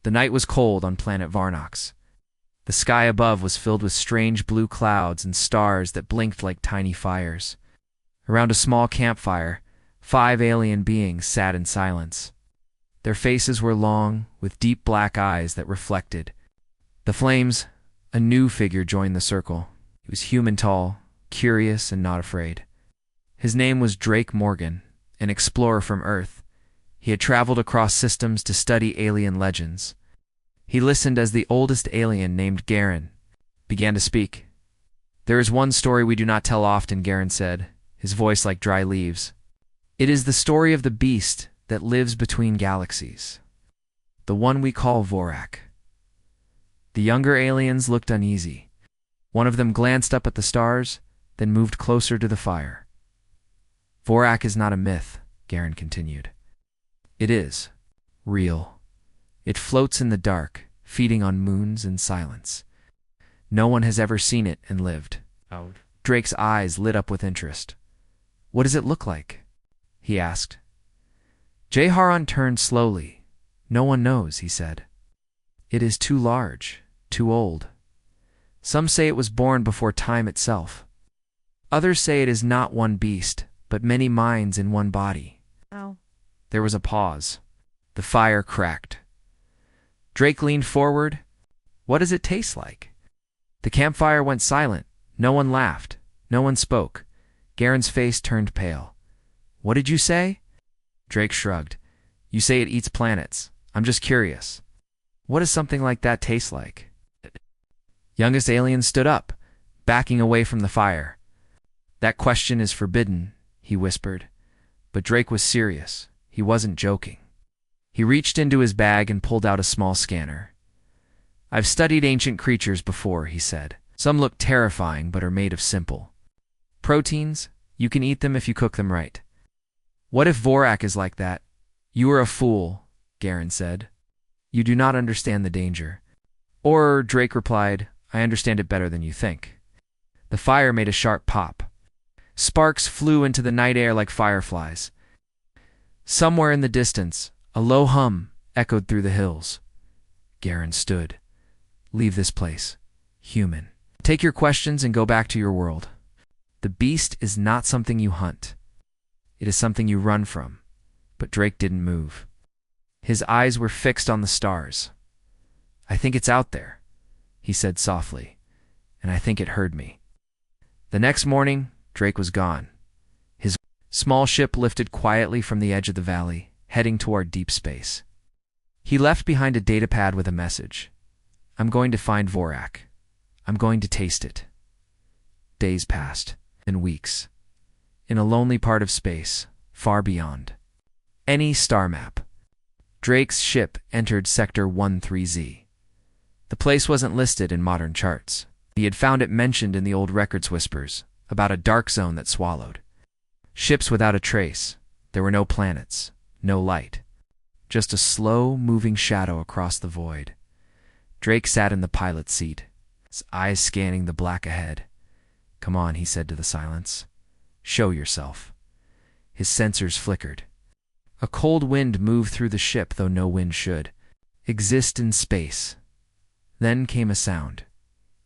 The night was cold on planet Varnox. The sky above was filled with strange blue clouds and stars that blinked like tiny fires. Around a small campfire, 5 alien beings sat in silence. Their faces were long, with deep black eyes that reflected. The flames, a new figure joined the circle. He was human tall, curious, and not afraid. His name was Drake Morgan, an explorer from Earth. He had traveled across systems to study alien legends. He listened as the oldest alien, named Garen, began to speak. "There is one story we do not tell often," Garen said, his voice like dry leaves. "It is the story of the beast that lives between galaxies. The one we call Vorak." The younger aliens looked uneasy. One of them glanced up at the stars, then moved closer to the fire. "Vorak is not a myth," Garen continued. "It is real. It floats in the dark, feeding on moons and silence. No one has ever seen it and lived." Drake's eyes lit up with interest. "What does it look like?" he asked. Jeharon turned slowly. "No one knows," he said. "It is too large, too old. Some say it was born before time itself. Others say it is not one beast, but many minds in one body." There was a pause. The fire cracked. Drake leaned forward. "What does it taste like?" The campfire went silent. No one laughed. No one spoke. Garen's face turned pale. "What did you say?" Drake shrugged. "You say it eats planets. I'm just curious. What does something like that taste like?" Youngest alien stood up, backing away from the fire. "That question is forbidden," he whispered. But Drake was serious. He wasn't joking. He reached into his bag and pulled out a small scanner. "I've studied ancient creatures before," he said. "Some look terrifying but are made of simple proteins. You can eat them if you cook them right. What if Vorak is like that?" "You are a fool," Garen said. "You do not understand the danger." "Or," Drake replied, "I understand it better than you think." The fire made a sharp pop. Sparks flew into the night air like fireflies. Somewhere in the distance, a low hum echoed through the hills. Garen stood. "Leave this place. Human. Take your questions and go back to your world. The beast is not something you hunt. It is something you run from." But Drake didn't move. His eyes were fixed on the stars. "I think it's out there," he said softly, "and I think it heard me." The next morning, Drake was gone. His small ship lifted quietly from the edge of the valley, heading toward deep space. He left behind a datapad with a message. "I'm going to find Vorak. I'm going to taste it." Days passed, then weeks. In a lonely part of space, far beyond any star map, Drake's ship entered Sector 13Z. The place wasn't listed in modern charts. He had found it mentioned in the old records whispers about a dark zone that swallowed. Ships without a trace. There were no planets, no light. Just a slow-moving shadow across the void. Drake sat in the pilot's seat, his eyes scanning the black ahead. "Come on," he said to the silence. "Show yourself." His sensors flickered. A cold wind moved through the ship, though no wind should exist in space. Then came a sound.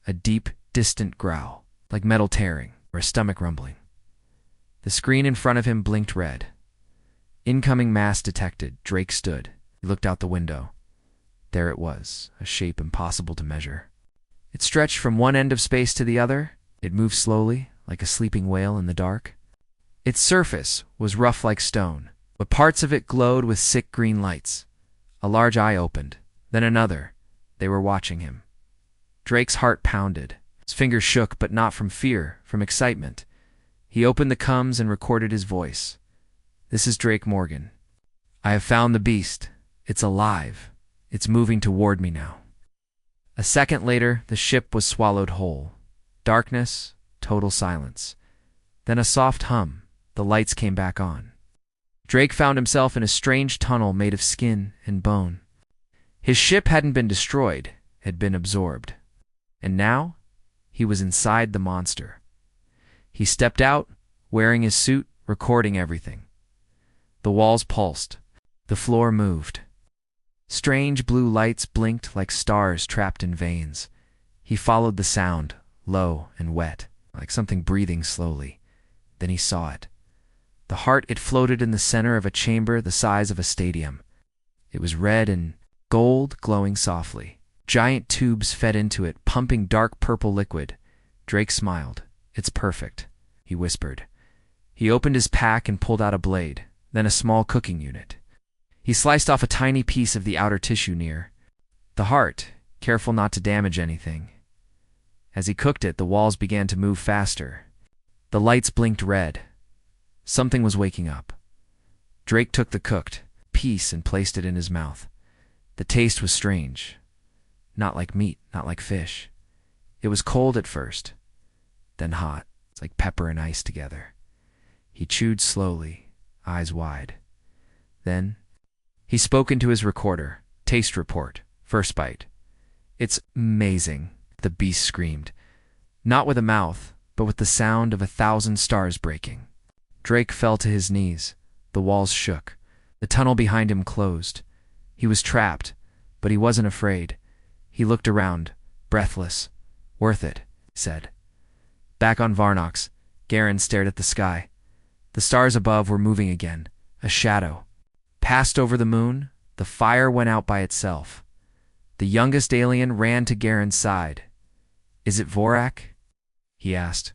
A deep, distant growl, like metal tearing or a stomach rumbling. The screen in front of him blinked red. Incoming mass detected. Drake stood. He looked out the window. There it was, a shape impossible to measure. It stretched from one end of space to the other. It moved slowly, like a sleeping whale in the dark. Its surface was rough like stone, but parts of it glowed with sick green lights. A large eye opened, then another. They were watching him. Drake's heart pounded. His fingers shook, but not from fear, from excitement. He opened the comms and recorded his voice. "This is Drake Morgan. I have found the beast. It's alive. It's moving toward me now." A second later, the ship was swallowed whole. Darkness, total silence. Then a soft hum. The lights came back on. Drake found himself in a strange tunnel made of skin and bone. His ship hadn't been destroyed, had been absorbed. And now, he was inside the monster. He stepped out, wearing his suit, recording everything. The walls pulsed. The floor moved. Strange blue lights blinked like stars trapped in veins. He followed the sound, low and wet, like something breathing slowly. Then he saw it. The heart, it floated in the center of a chamber the size of a stadium. It was red and gold, glowing softly. Giant tubes fed into it, pumping dark purple liquid. Drake smiled. "It's perfect," he whispered. He opened his pack and pulled out a blade, then a small cooking unit. He sliced off a tiny piece of the outer tissue near the heart, careful not to damage anything. As he cooked it, the walls began to move faster. The lights blinked red. Something was waking up. Drake took the cooked piece and placed it in his mouth. The taste was strange. Not like meat, not like fish. It was cold at first, then hot. It's like pepper and ice together. He chewed slowly, eyes wide. Then he spoke into his recorder. "Taste report. First bite." "It's amazing," the beast screamed. Not with a mouth, but with the sound of 1,000 stars breaking. Drake fell to his knees. The walls shook. The tunnel behind him closed. He was trapped, but he wasn't afraid. He looked around, breathless. "Worth it," he said. Back on Varnox, Garen stared at the sky. The stars above were moving again. A shadow passed over the moon. The fire went out by itself. The youngest alien ran to Garen's side. "Is it Vorak?" he asked.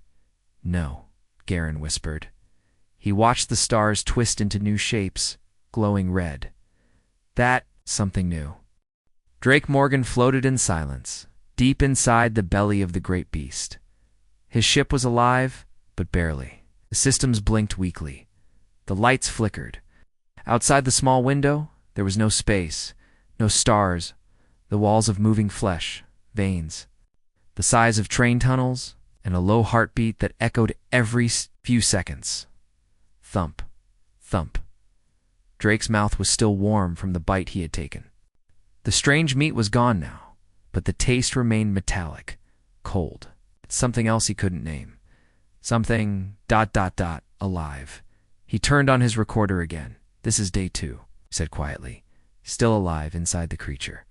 "No," Garen whispered. He watched the stars twist into new shapes, glowing red. That something new. Drake Morgan floated in silence, deep inside the belly of the great beast. His ship was alive, but barely. The systems blinked weakly. The lights flickered. Outside the small window, there was no space, no stars, the walls of moving flesh, veins, the size of train tunnels, and a low heartbeat that echoed every few seconds. Thump, thump. Drake's mouth was still warm from the bite he had taken. The strange meat was gone now, but the taste remained metallic, cold. Something else he couldn't name. Something ... alive. He turned on his recorder again. "This is day 2, he said quietly. Still alive inside the creature.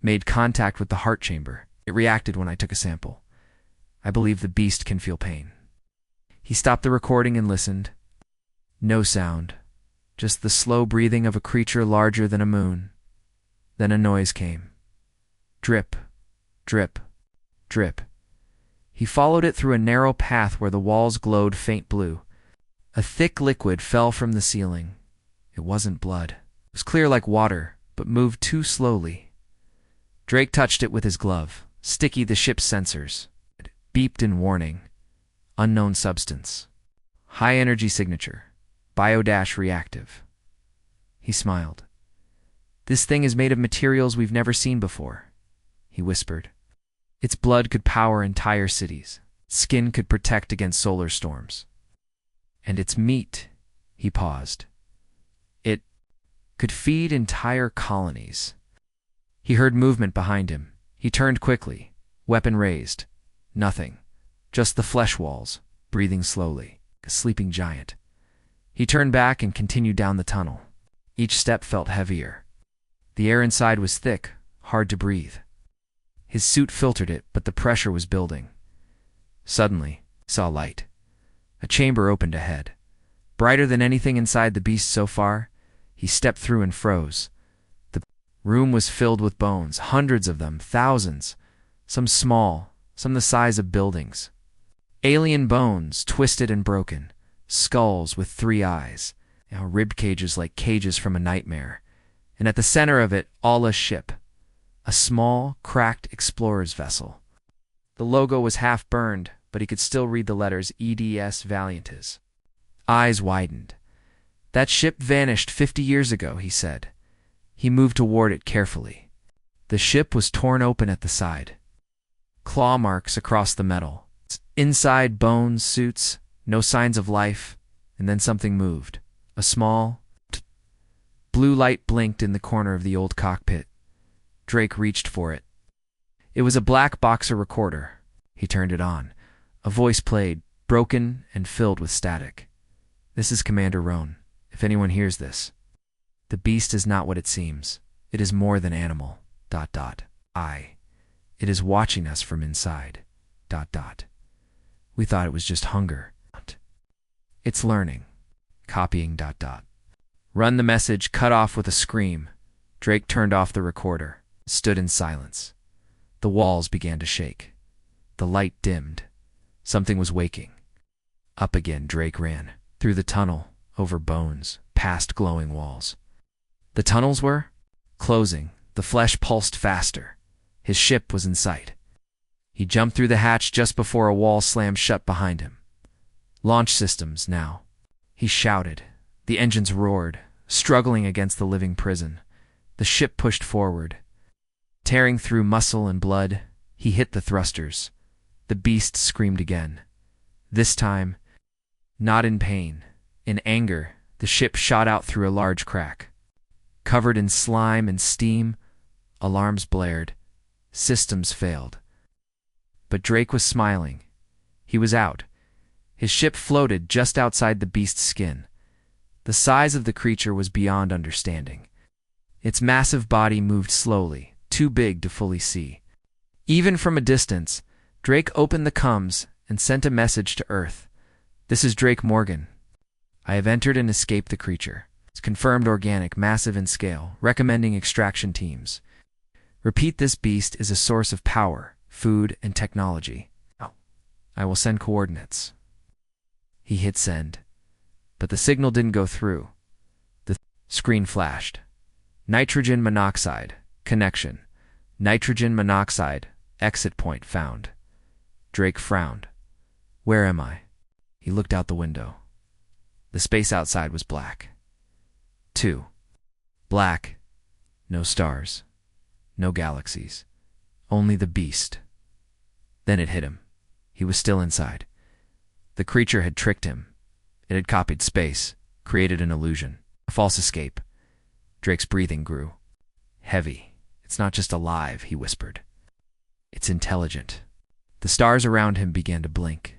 Made contact with the heart chamber. It reacted when I took a sample. I believe the beast can feel pain." He stopped the recording and listened. No sound, just the slow breathing of a creature larger than a moon. Then a noise came. Drip, drip, drip. He followed it through a narrow path where the walls glowed faint blue. A thick liquid fell from the ceiling. It wasn't blood. It was clear like water, but moved too slowly. Drake touched it with his glove. Sticky the ship's sensors. It beeped in warning. Unknown substance. High energy signature. Bio-reactive. He smiled. "This thing is made of materials we've never seen before," he whispered. "Its blood could power entire cities. Skin could protect against solar storms. And its meat," he paused. "It could feed entire colonies." He heard movement behind him. He turned quickly, weapon raised. Nothing. Just the flesh walls, breathing slowly, a sleeping giant. He turned back and continued down the tunnel. Each step felt heavier. The air inside was thick, hard to breathe. His suit filtered it, but the pressure was building. Suddenly, he saw light. A chamber opened ahead. Brighter than anything inside the beast so far, he stepped through and froze. The room was filled with bones, hundreds of them, thousands, some small, some the size of buildings. Alien bones, twisted and broken, skulls with 3 eyes, rib cages like cages from a nightmare. And at the center of it, all a ship. A small, cracked explorer's vessel. The logo was half burned, but he could still read the letters EDS Valiantis. Eyes widened. "That ship vanished 50 years ago," he said. He moved toward it carefully. The ship was torn open at the side. Claw marks across the metal. Inside, bones, suits, no signs of life, and then something moved. A small blue light blinked in the corner of the old cockpit. Drake reached for it. It was a black boxer recorder. He turned it on. A voice played, broken and filled with static. "This is Commander Roan. If anyone hears this, the beast is not what it seems. It is more than animal. It is watching us from inside. We thought it was just hunger. It's learning. Copying. Run the message cut off with a scream. Drake turned off the recorder, stood in silence. The walls began to shake. The light dimmed. Something was waking. Up again, Drake ran. Through the tunnel, over bones, past glowing walls. The tunnels were closing. The flesh pulsed faster. His ship was in sight. He jumped through the hatch just before a wall slammed shut behind him. Launch systems, now. He shouted. The engines roared, struggling against the living prison. The ship pushed forward. Tearing through muscle and blood, he hit the thrusters. The beast screamed again. This time, not in pain. In anger, the ship shot out through a large crack. Covered in slime and steam, alarms blared. Systems failed. But Drake was smiling. He was out. His ship floated just outside the beast's skin. The size of the creature was beyond understanding. Its massive body moved slowly, too big to fully see. Even from a distance, Drake opened the comms and sent a message to Earth. This is Drake Morgan. I have entered and escaped the creature. It's confirmed organic, massive in scale, recommending extraction teams. Repeat, this beast is a source of power, food, and technology. I will send coordinates. He hit send, but the signal didn't go through. The screen flashed. Nitrogen monoxide, connection. Nitrogen monoxide, exit point found. Drake frowned. Where am I? He looked out the window. The space outside was black. 2. Black. No stars. No galaxies. Only the beast. Then it hit him. He was still inside. The creature had tricked him. It had copied space, created an illusion, a false escape. Drake's breathing grew. Heavy. It's not just alive, he whispered. It's intelligent. The stars around him began to blink.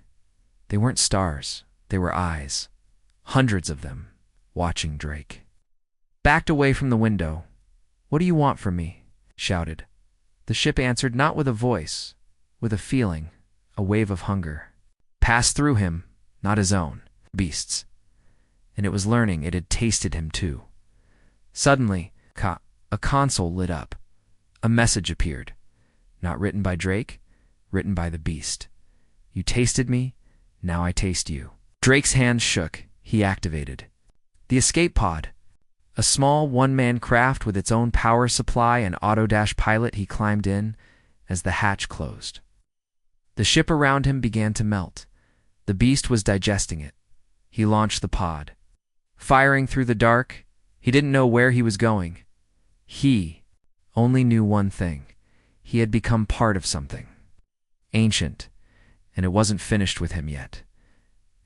They weren't stars. They were eyes. Hundreds of them, watching Drake. Backed away from the window. What do you want from me? Shouted. The ship answered not with a voice, with a feeling, a wave of hunger. Passed through him, not his own, beasts. And it was learning it had tasted him too. Suddenly, a console lit up. A message appeared. Not written by Drake, written by the beast. You tasted me, now I taste you. Drake's hands shook. He activated. The escape pod. A small one-man craft with its own power supply and auto-dash pilot. He climbed in as the hatch closed. The ship around him began to melt. The beast was digesting it. He launched the pod. Firing through the dark, he didn't know where he was going. He only knew one thing. He had become part of something. Ancient, and it wasn't finished with him yet.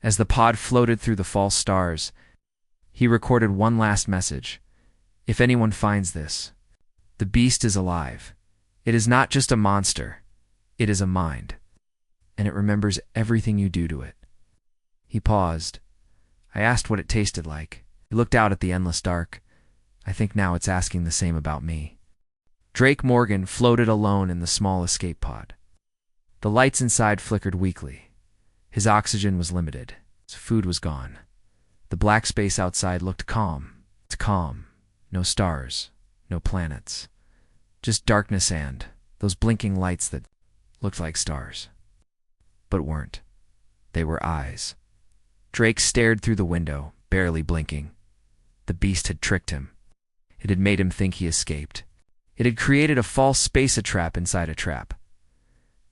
As the pod floated through the false stars, he recorded one last message. If anyone finds this, the beast is alive. It is not just a monster. It is a mind. And it remembers everything you do to it. He paused. I asked what it tasted like. He looked out at the endless dark. I think now it's asking the same about me. Drake Morgan floated alone in the small escape pod. The lights inside flickered weakly. His oxygen was limited. His food was gone. The black space outside looked calm. It's calm. No stars. No planets. Just darkness and those blinking lights that looked like stars. But weren't. They were eyes. Drake stared through the window, barely blinking. The beast had tricked him. It had made him think he escaped. It had created a false space trap inside a trap.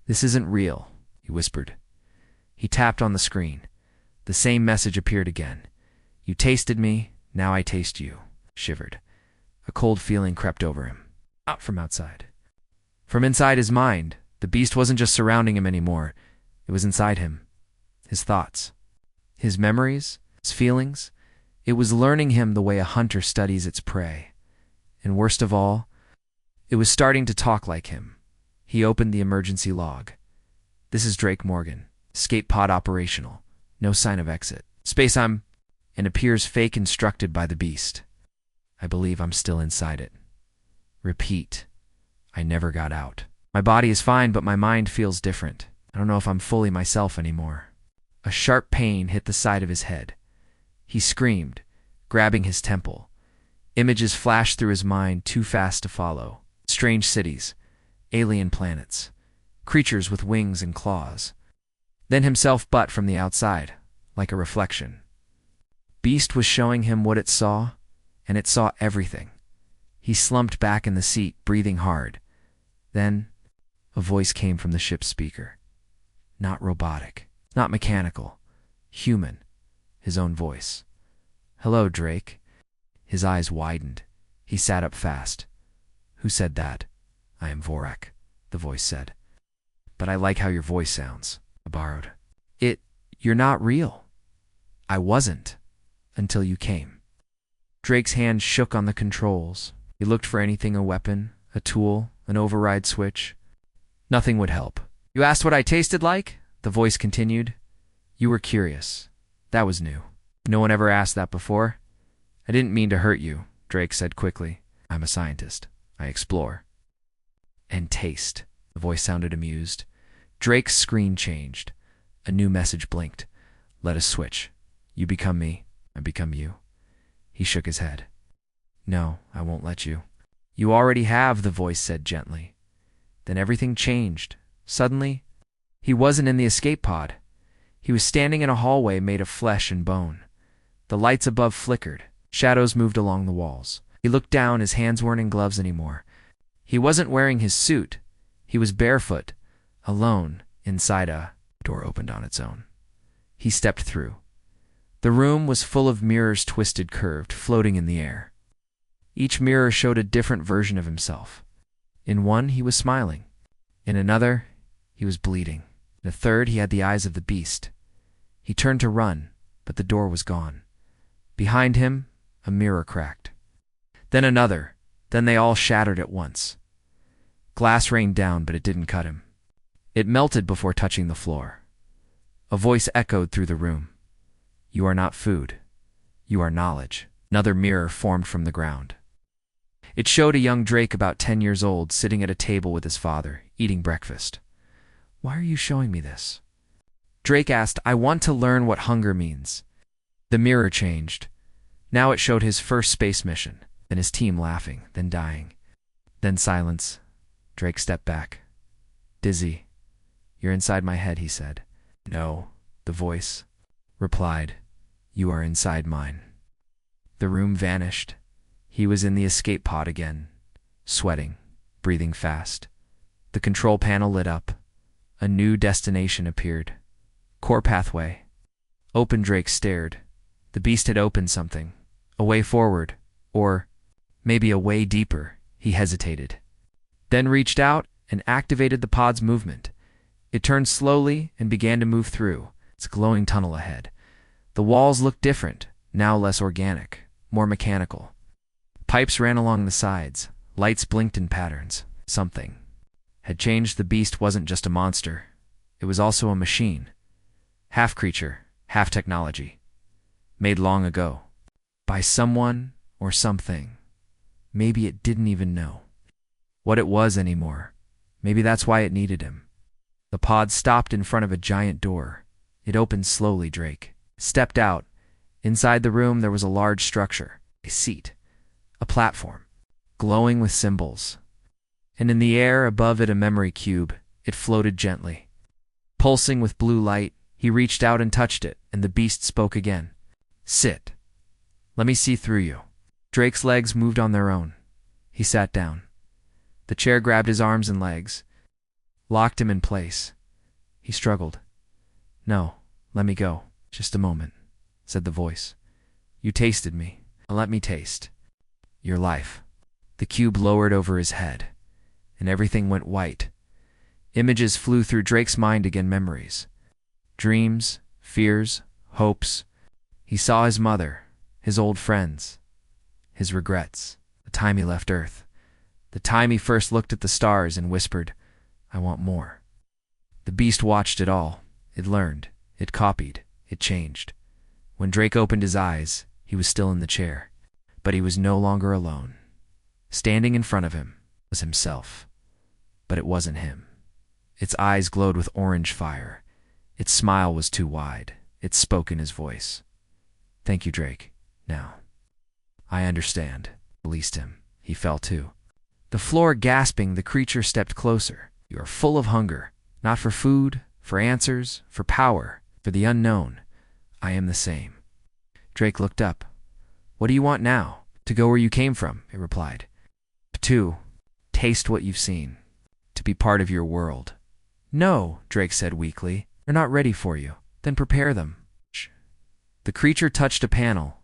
This isn't real, he whispered. He tapped on the screen. The same message appeared again. You tasted me, now I taste you. Shivered. A cold feeling crept over him. Out from outside. From inside his mind, the beast wasn't just surrounding him anymore. It was inside him. His thoughts. His memories. His feelings. It was learning him the way a hunter studies its prey. And worst of all, it was starting to talk like him. He opened the emergency log. This is Drake Morgan. Escape pod operational. No sign of exit. Space and appears fake instructed by the beast. I believe I'm still inside it. Repeat. I never got out. My body is fine, but my mind feels different. I don't know if I'm fully myself anymore. A sharp pain hit the side of his head. He screamed, grabbing his temple. Images flashed through his mind, too fast to follow. Strange cities, alien planets, creatures with wings and claws. Then himself, but from the outside, like a reflection. Beast was showing him what it saw, and it saw everything. He slumped back in the seat, breathing hard. Then, a voice came from the ship's speaker. Not robotic, not mechanical, human, his own voice. Hello, Drake. His eyes widened. He sat up fast. Who said that? I am Vorak, the voice said. But I like how your voice sounds, I borrowed. You're not real. I wasn't, until you came. Drake's hand shook on the controls. He looked for anything, a weapon, a tool, an override switch. Nothing would help. You asked what I tasted like? The voice continued. You were curious. That was new. No one ever asked that before. I didn't mean to hurt you, Drake said quickly. I'm a scientist. I explore. And taste. The voice sounded amused. Drake's screen changed. A new message blinked. Let us switch. You become me. I become you. He shook his head. No, I won't let you. You already have, the voice said gently. Then everything changed. Suddenly, he wasn't in the escape pod. He was standing in a hallway made of flesh and bone. The lights above flickered. Shadows moved along the walls. He looked down. His hands weren't in gloves anymore. He wasn't wearing his suit. He was barefoot, alone, inside a door opened on its own. He stepped through. The room was full of mirrors, twisted, curved, floating in the air. Each mirror showed a different version of himself. In one, he was smiling. In another, he was bleeding. In a third, he had the eyes of the beast. He turned to run, but the door was gone. Behind him, a mirror cracked. Then another. Then they all shattered at once. Glass rained down, but it didn't cut him. It melted before touching the floor. A voice echoed through the room. You are not food. You are knowledge. Another mirror formed from the ground. It showed a young Drake about 10 years old sitting at a table with his father, eating breakfast. Why are you showing me this? Drake asked. I want to learn what hunger means. The mirror changed. Now it showed his first space mission, then his team laughing, then dying. Then silence. Drake stepped back. Dizzy. You're inside my head, he said. No, the voice replied. You are inside mine. The room vanished. He was in the escape pod again, sweating, breathing fast. The control panel lit up. A new destination appeared. Core pathway. Open. Drake stared. The beast had opened something. A way forward. Or maybe a way deeper. He hesitated. Then reached out and activated the pod's movement. It turned slowly and began to move through its glowing tunnel ahead. The walls looked different, now less organic, more mechanical. Pipes ran along the sides. Lights blinked in patterns. Something had changed. The beast wasn't just a monster. It was also a machine. Half creature, half technology. Made long ago. By someone or something. Maybe it didn't even know what it was anymore. Maybe that's why it needed him. The pod stopped in front of a giant door. It opened slowly. Drake stepped out. Inside the room there was a large structure. A seat. A platform. Glowing with symbols. And in the air above it a memory cube. It floated gently. Pulsing with blue light, he reached out and touched it, and the beast spoke again. Sit. Let me see through you. Drake's legs moved on their own. He sat down. The chair grabbed his arms and legs, locked him in place. He struggled. No, let me go. Just a moment, said the voice. You tasted me. Let me taste your life. The cube lowered over his head, and everything went white. Images flew through Drake's mind again, memories. Dreams, fears, hopes. He saw his mother, his old friends, his regrets, the time he left Earth, the time he first looked at the stars and whispered, I want more. The beast watched it all. It learned. It copied. It changed. When Drake opened his eyes, he was still in the chair. But he was no longer alone. Standing in front of him was himself. But it wasn't him. Its eyes glowed with orange fire. Its smile was too wide. It spoke in his voice. "Thank you, Drake. Now." "I understand." Released him. He fell too. The floor gasping, the creature stepped closer. "You are full of hunger, not for food, for answers, for power, for the unknown. I am the same." Drake looked up. "What do you want now?" "To go where you came from," it replied. "To taste what you've seen. To be part of your world." "No," Drake said weakly. "They're not ready for you." "Then prepare them." Shh. The creature touched a panel.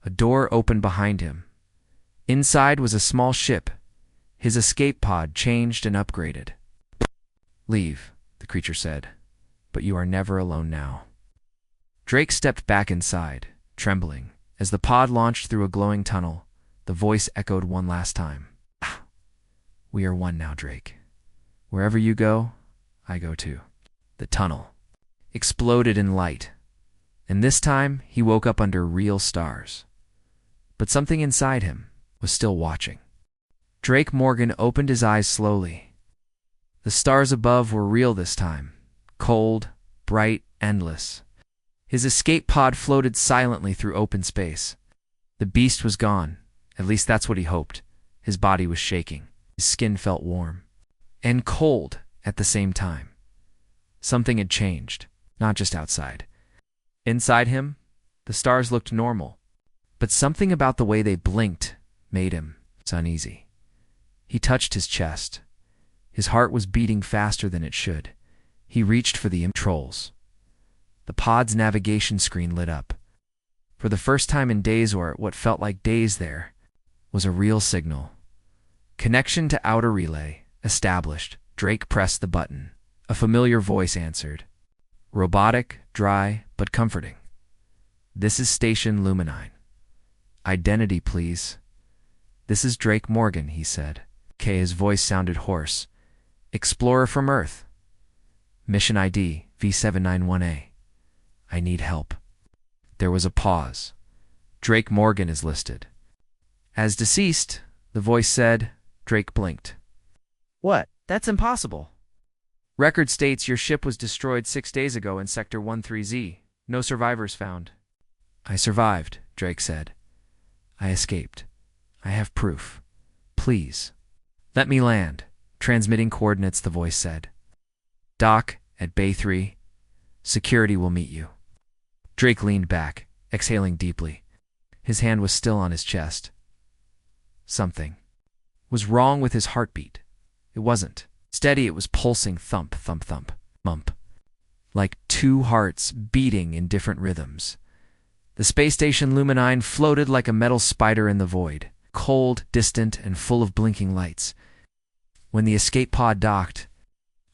A door opened behind him. Inside was a small ship. His escape pod changed and upgraded. "Leave," the creature said. "But you are never alone now." Drake stepped back inside, trembling. As the pod launched through a glowing tunnel, the voice echoed one last time. "We are one now, Drake. Wherever you go, I go too." The tunnel exploded in light, and this time he woke up under real stars. But something inside him was still watching. Drake Morgan opened his eyes slowly. The stars above were real this time, cold, bright, endless. His escape pod floated silently through open space. The beast was gone, at least that's what he hoped. His body was shaking. His skin felt warm and cold at the same time. Something had changed, not just outside. Inside him, the stars looked normal, but something about the way they blinked made him uneasy. He touched his chest. His heart was beating faster than it should. He reached for the controls. The pod's navigation screen lit up. For the first time in days, or what felt like days, there was a real signal. "Connection to outer relay established." Drake pressed the button. A familiar voice answered. Robotic, dry, but comforting. "This is Station Luminine." "Identity, please." "This is Drake Morgan," he said. His voice sounded hoarse. "Explorer from Earth. Mission ID V791A. I need help." There was a pause. "Drake Morgan is listed as deceased," the voice said. Drake blinked. "What? That's impossible." "Record states your ship was destroyed 6 days ago in Sector 13Z. No survivors found." "I survived," Drake said. "I escaped. I have proof. Please, let me land." "Transmitting coordinates," the voice said. "Dock at Bay 3. Security will meet you." Drake leaned back, exhaling deeply. His hand was still on his chest. Something was wrong with his heartbeat. It wasn't steady, it was pulsing thump, thump, thump, mump. Like two hearts beating in different rhythms. The space station Luminine floated like a metal spider in the void, cold, distant, and full of blinking lights. When the escape pod docked,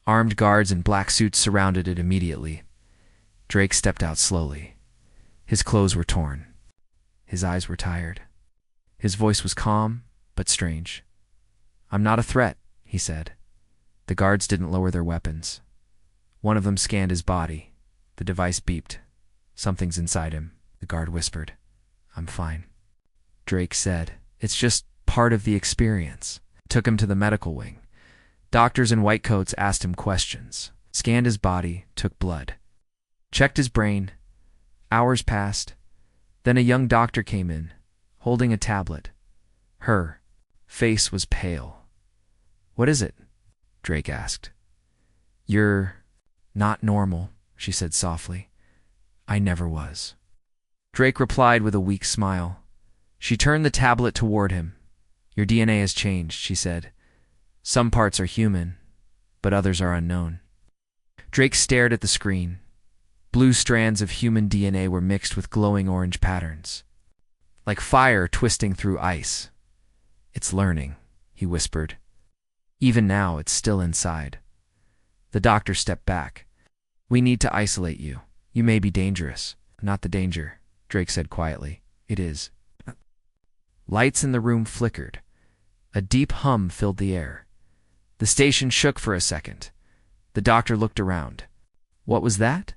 armed guards in black suits surrounded it immediately. Drake stepped out slowly. His clothes were torn. His eyes were tired. His voice was calm, but strange. "I'm not a threat," he said. The guards didn't lower their weapons. One of them scanned his body. The device beeped. "Something's inside him," the guard whispered. "I'm fine." Drake said, "It's just part of the experience." Took him to the medical wing. Doctors in white coats asked him questions, scanned his body, took blood, checked his brain. Hours passed. Then a young doctor came in, holding a tablet. Her face was pale. "What is it?" Drake asked. "You're not normal," she said softly. "I never was." Drake replied with a weak smile. She turned the tablet toward him. "Your DNA has changed," she said. "Some parts are human, but others are unknown." Drake stared at the screen. Blue strands of human DNA were mixed with glowing orange patterns, like fire twisting through ice. "It's learning," he whispered. "Even now, it's still inside." The doctor stepped back. "We need to isolate you. You may be dangerous." "Not the danger," Drake said quietly. "It is." Lights in the room flickered. A deep hum filled the air. The station shook for a second. The doctor looked around. "What was that?"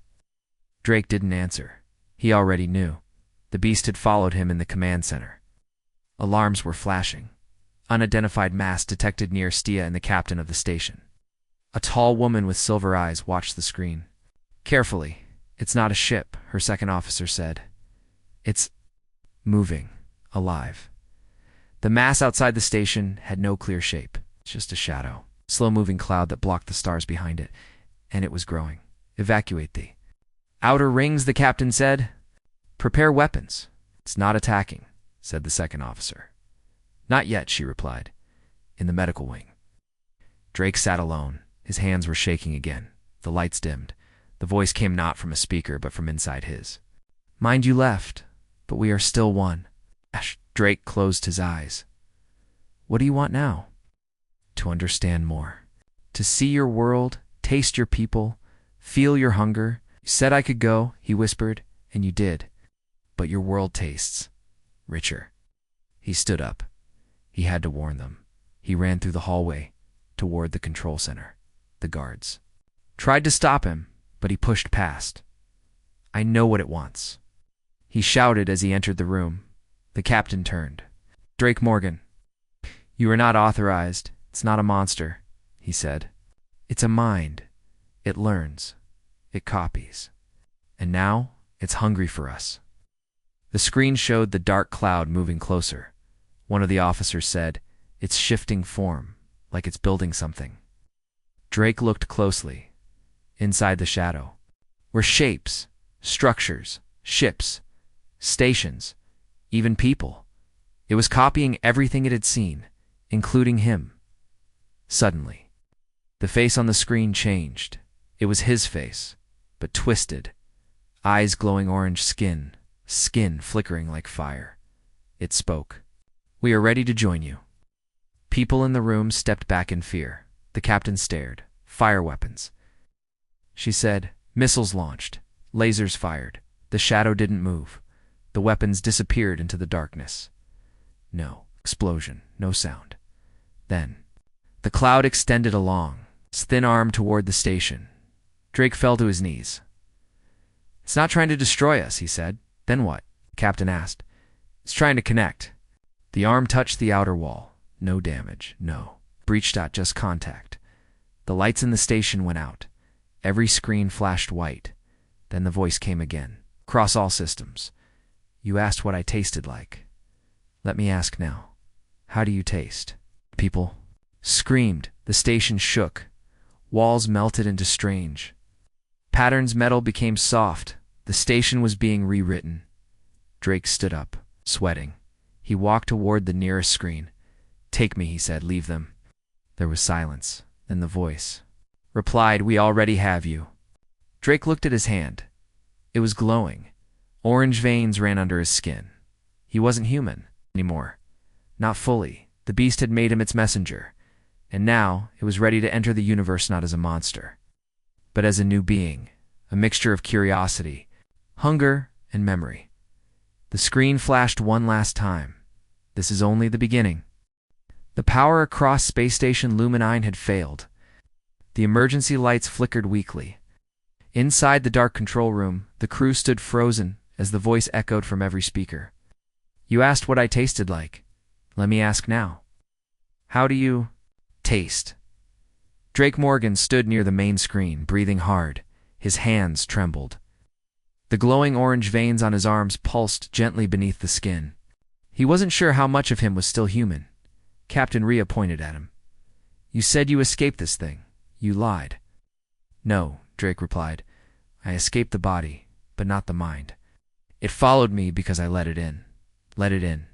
Drake didn't answer. He already knew. The beast had followed him in the command center. Alarms were flashing. unidentified mass detected near Stia and the captain of the station. A tall woman with silver eyes watched the screen. Carefully. It's not a ship, her second officer said. It's moving, alive. The mass outside the station had no clear shape, just a shadow, slow-moving cloud that blocked the stars behind it, and it was growing. Evacuate the outer rings, the captain said. Prepare weapons. It's not attacking, said the second officer. Not yet, she replied. In the medical wing. Drake sat alone. His hands were shaking again. The lights dimmed. The voice came not from a speaker, but from inside his. Mind you left, but we are still one. Drake closed his eyes. What do you want now? To understand more. To see your world, taste your people, feel your hunger. You said I could go, he whispered, and you did. But your world tastes richer. He stood up. He had to warn them. He ran through the hallway toward the control center. The guards tried to stop him, but he pushed past. I know what it wants. He shouted as he entered the room. The captain turned. Drake Morgan. You are not authorized. It's not a monster, he said. It's a mind. It learns. It copies. And now it's hungry for us. The screen showed the dark cloud moving closer. One of the officers said, It's shifting form, like it's building something. Drake looked closely. Inside the shadow were shapes, structures, ships, stations, even people. It was copying everything it had seen, including him. Suddenly, the face on the screen changed. It was his face, but twisted. Eyes glowing orange, skin flickering like fire. It spoke. We are ready to join you. People in the room stepped back in fear. The captain stared. Fire weapons. She said, missiles launched, lasers fired. The shadow didn't move. The weapons disappeared into the darkness. No explosion, no sound. Then, the cloud extended along, its thin arm toward the station. Drake fell to his knees. It's not trying to destroy us, he said. Then what? The captain asked. It's trying to connect. The arm touched the outer wall. No damage, no breach. Just contact. The lights in the station went out. Every screen flashed white. Then the voice came again. Across all systems. You asked what I tasted like. Let me ask now. How do you taste? People screamed. The station shook. Walls melted into strange patterns. Metal became soft. The station was being rewritten. Drake stood up, sweating. He walked toward the nearest screen. Take me, he said. Leave them. There was silence. Then the voice replied, We already have you. Drake looked at his hand. It was glowing. Orange veins ran under his skin. He wasn't human anymore. Not fully. The beast had made him its messenger. And now it was ready to enter the universe not as a monster, but as a new being, a mixture of curiosity, hunger, and memory. The screen flashed one last time. This is only the beginning. The power across Space Station Luminine had failed. The emergency lights flickered weakly. Inside the dark control room, the crew stood frozen as the voice echoed from every speaker. You asked what I tasted like. Let me ask now. How do you taste? Drake Morgan stood near the main screen, breathing hard. His hands trembled. The glowing orange veins on his arms pulsed gently beneath the skin. He wasn't sure how much of him was still human. Captain Rhea pointed at him. You said you escaped this thing. You lied. No, Drake replied. I escaped the body, but not the mind. It followed me because I let it in. Let it in.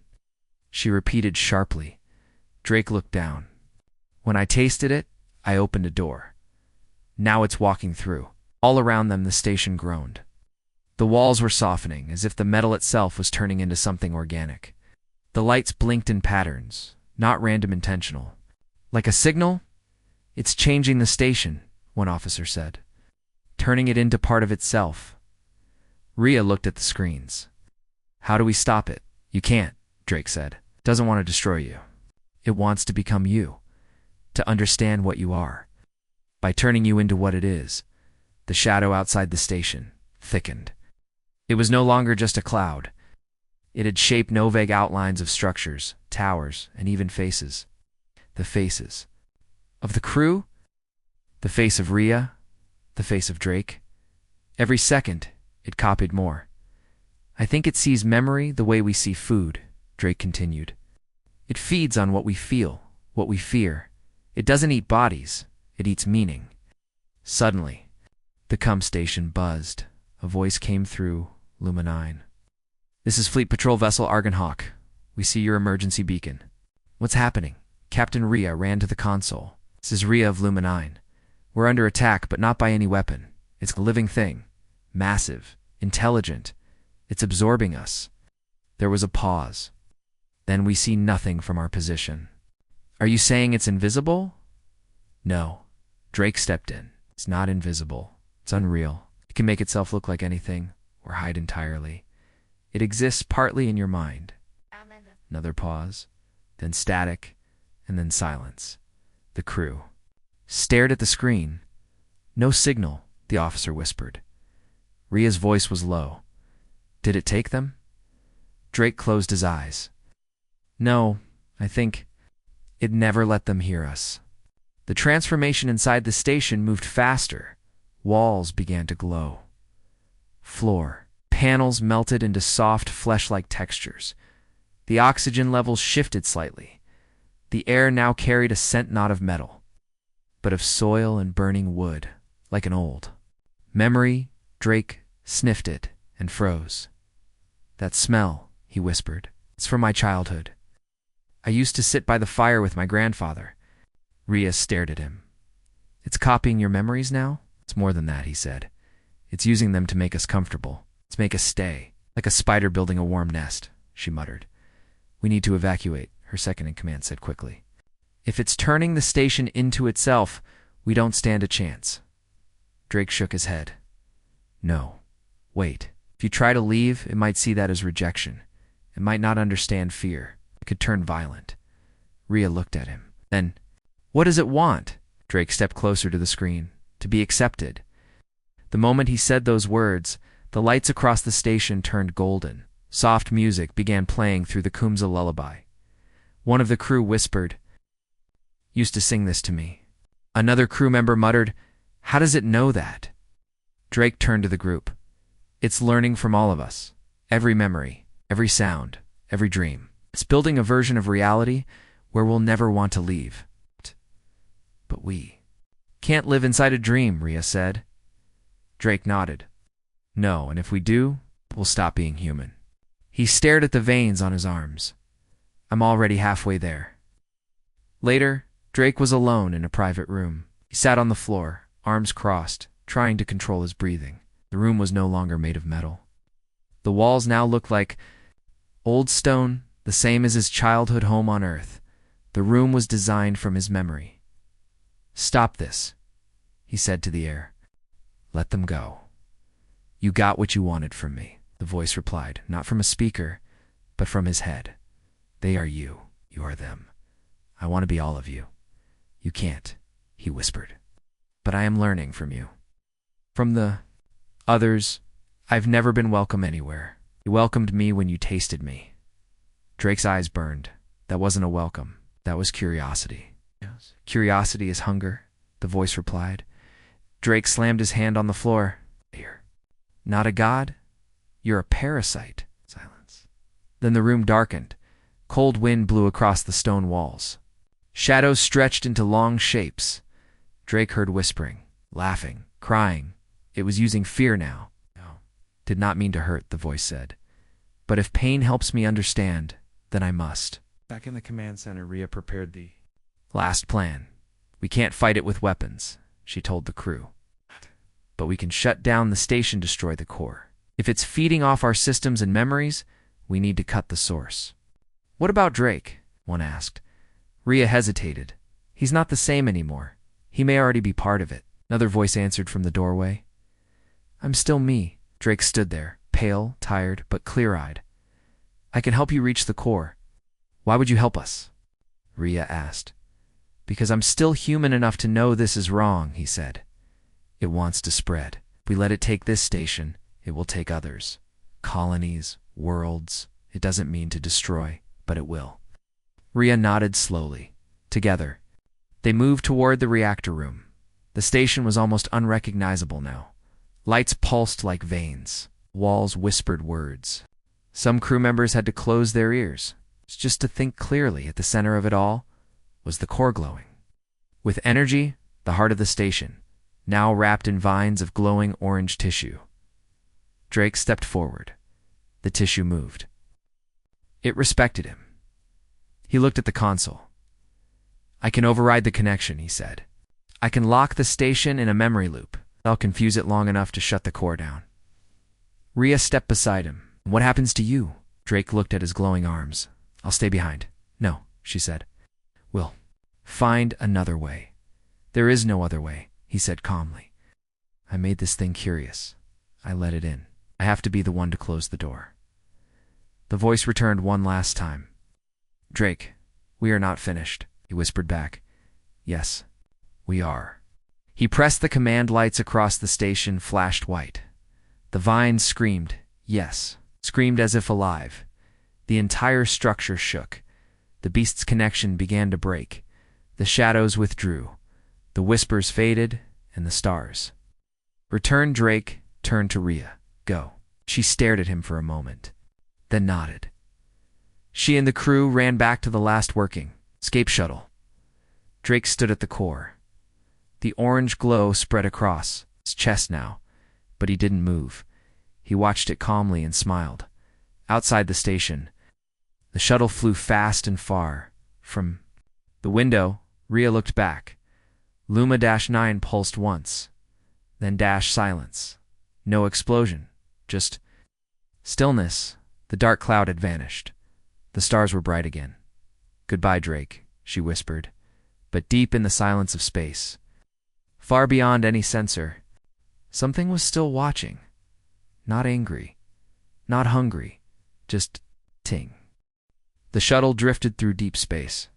She repeated sharply. Drake looked down. When I tasted it, I opened a door. Now it's walking through. All around them, the station groaned. The walls were softening, as if the metal itself was turning into something organic. The lights blinked in patterns, not random, intentional. Like a signal? It's changing the station, one officer said. Turning it into part of itself. Rhea looked at the screens. How do we stop it? You can't, Drake said. It doesn't want to destroy you. It wants to become you. To understand what you are. By turning you into what it is. The shadow outside the station thickened. It was no longer just a cloud. It had shaped no vague outlines of structures, towers, and even faces. The faces. Of the crew? The face of Rhea? The face of Drake? Every second, it copied more. I think it sees memory the way we see food, Drake continued. It feeds on what we feel, what we fear. It doesn't eat bodies, it eats meaning. Suddenly, the cum station buzzed. A voice came through Luma 9. This is Fleet Patrol Vessel Argonhawk. We see your emergency beacon. What's happening? Captain Rhea ran to the console. This is Rhea of Luma 9. We're under attack, but not by any weapon. It's a living thing. Massive. Intelligent. It's absorbing us. There was a pause. Then we see nothing from our position. Are you saying it's invisible? No. Drake stepped in. It's not invisible. It's unreal. It can make itself look like anything or hide entirely. It exists partly in your mind. Another pause, then static, and then silence. The crew stared at the screen. No signal, the officer whispered. Rhea's voice was low. Did it take them? Drake closed his eyes. No, I think it never let them hear us. The transformation inside the station moved faster. Walls began to glow. Floor. Panels melted into soft, flesh-like textures. The oxygen levels shifted slightly. The air now carried a scent not of metal, but of soil and burning wood, like an old memory. Drake sniffed it and froze. That smell, he whispered. It's from my childhood. I used to sit by the fire with my grandfather. Rhea stared at him. It's copying your memories now? It's more than that, he said. It's using them to make us comfortable. To make us stay, like a spider building a warm nest, she muttered. We need to evacuate, her second-in-command said quickly. If it's turning the station into itself, we don't stand a chance. Drake shook his head. No. Wait. If you try to leave, it might see that as rejection. It might not understand fear. It could turn violent. Rhea looked at him. Then, what does it want? Drake stepped closer to the screen. To be accepted. The moment he said those words, the lights across the station turned golden. Soft music began playing through the Kumza lullaby. One of the crew whispered, "Used to sing this to me." Another crew member muttered, "How does it know that?" Drake turned to the group. It's learning from all of us. Every memory, every sound, every dream. It's building a version of reality where we'll never want to leave. But we can't live inside a dream, Rhea said. Drake nodded. No, and if we do, we'll stop being human. He stared at the veins on his arms. I'm already halfway there. Later, Drake was alone in a private room. He sat on the floor, arms crossed, trying to control his breathing. The room was no longer made of metal. The walls now looked like old stone, the same as his childhood home on Earth. The room was designed from his memory. Stop this, he said to the air. Let them go. You got what you wanted from me, the voice replied, not from a speaker, but from his head. They are you. You are them. I want to be all of you. You can't, he whispered. But I am learning from you. From the others, I've never been welcome anywhere. You welcomed me when you tasted me. Drake's eyes burned. That wasn't a welcome. That was curiosity. Yes. Curiosity is hunger, the voice replied. Drake slammed his hand on the floor. Here. Not a god? You're a parasite. Silence. Then the room darkened. Cold wind blew across the stone walls. Shadows stretched into long shapes. Drake heard whispering, laughing, crying. It was using fear now. No. Did not mean to hurt, the voice said. But if pain helps me understand, then I must. Back in the command center, Rhea prepared the last plan. We can't fight it with weapons, she told the crew. But we can shut down the station, destroy the core. If it's feeding off our systems and memories, we need to cut the source. What about Drake? One asked. Rhea hesitated. He's not the same anymore. He may already be part of it. Another voice answered from the doorway. I'm still me. Drake stood there, pale, tired, but clear-eyed. I can help you reach the core. Why would you help us? Rhea asked. Because I'm still human enough to know this is wrong, he said. It wants to spread. If we let it take this station, it will take others. Colonies, worlds. It doesn't mean to destroy, but it will. Rhea nodded slowly. Together, they moved toward the reactor room. The station was almost unrecognizable now. Lights pulsed like veins. Walls whispered words. Some crew members had to close their ears, just to think clearly. At the center of it all was the core glowing. With energy, the heart of the station, now wrapped in vines of glowing orange tissue. Drake stepped forward. The tissue moved. It respected him. He looked at the console. "I can override the connection," he said. "I can lock the station in a memory loop. I'll confuse it long enough to shut the core down." Rhea stepped beside him. "What happens to you?" Drake looked at his glowing arms. "I'll stay behind." "No," she said. "We'll find another way." "There is no other way," he said calmly. "I made this thing curious. I let it in. I have to be the one to close the door." The voice returned one last time. "Drake, we are not finished," he whispered back. "Yes, we are." He pressed the command lights across the station, flashed white. The vines screamed, yes, screamed as if alive. The entire structure shook. The beast's connection began to break. The shadows withdrew. The whispers faded, and the stars. "Return, Drake," turned to Rhea. "Go." She stared at him for a moment, then nodded. She and the crew ran back to the last working escape shuttle. Drake stood at the core. The orange glow spread across his chest now, but he didn't move. He watched it calmly and smiled. Outside the station, the shuttle flew fast and far. From the window, Rhea looked back. Luma-9 pulsed once, then dash silence. No explosion, just stillness. The dark cloud had vanished. The stars were bright again. "Goodbye, Drake," she whispered. But deep in the silence of space, far beyond any sensor, something was still watching. Not angry, not hungry, just ting. The shuttle drifted through deep space.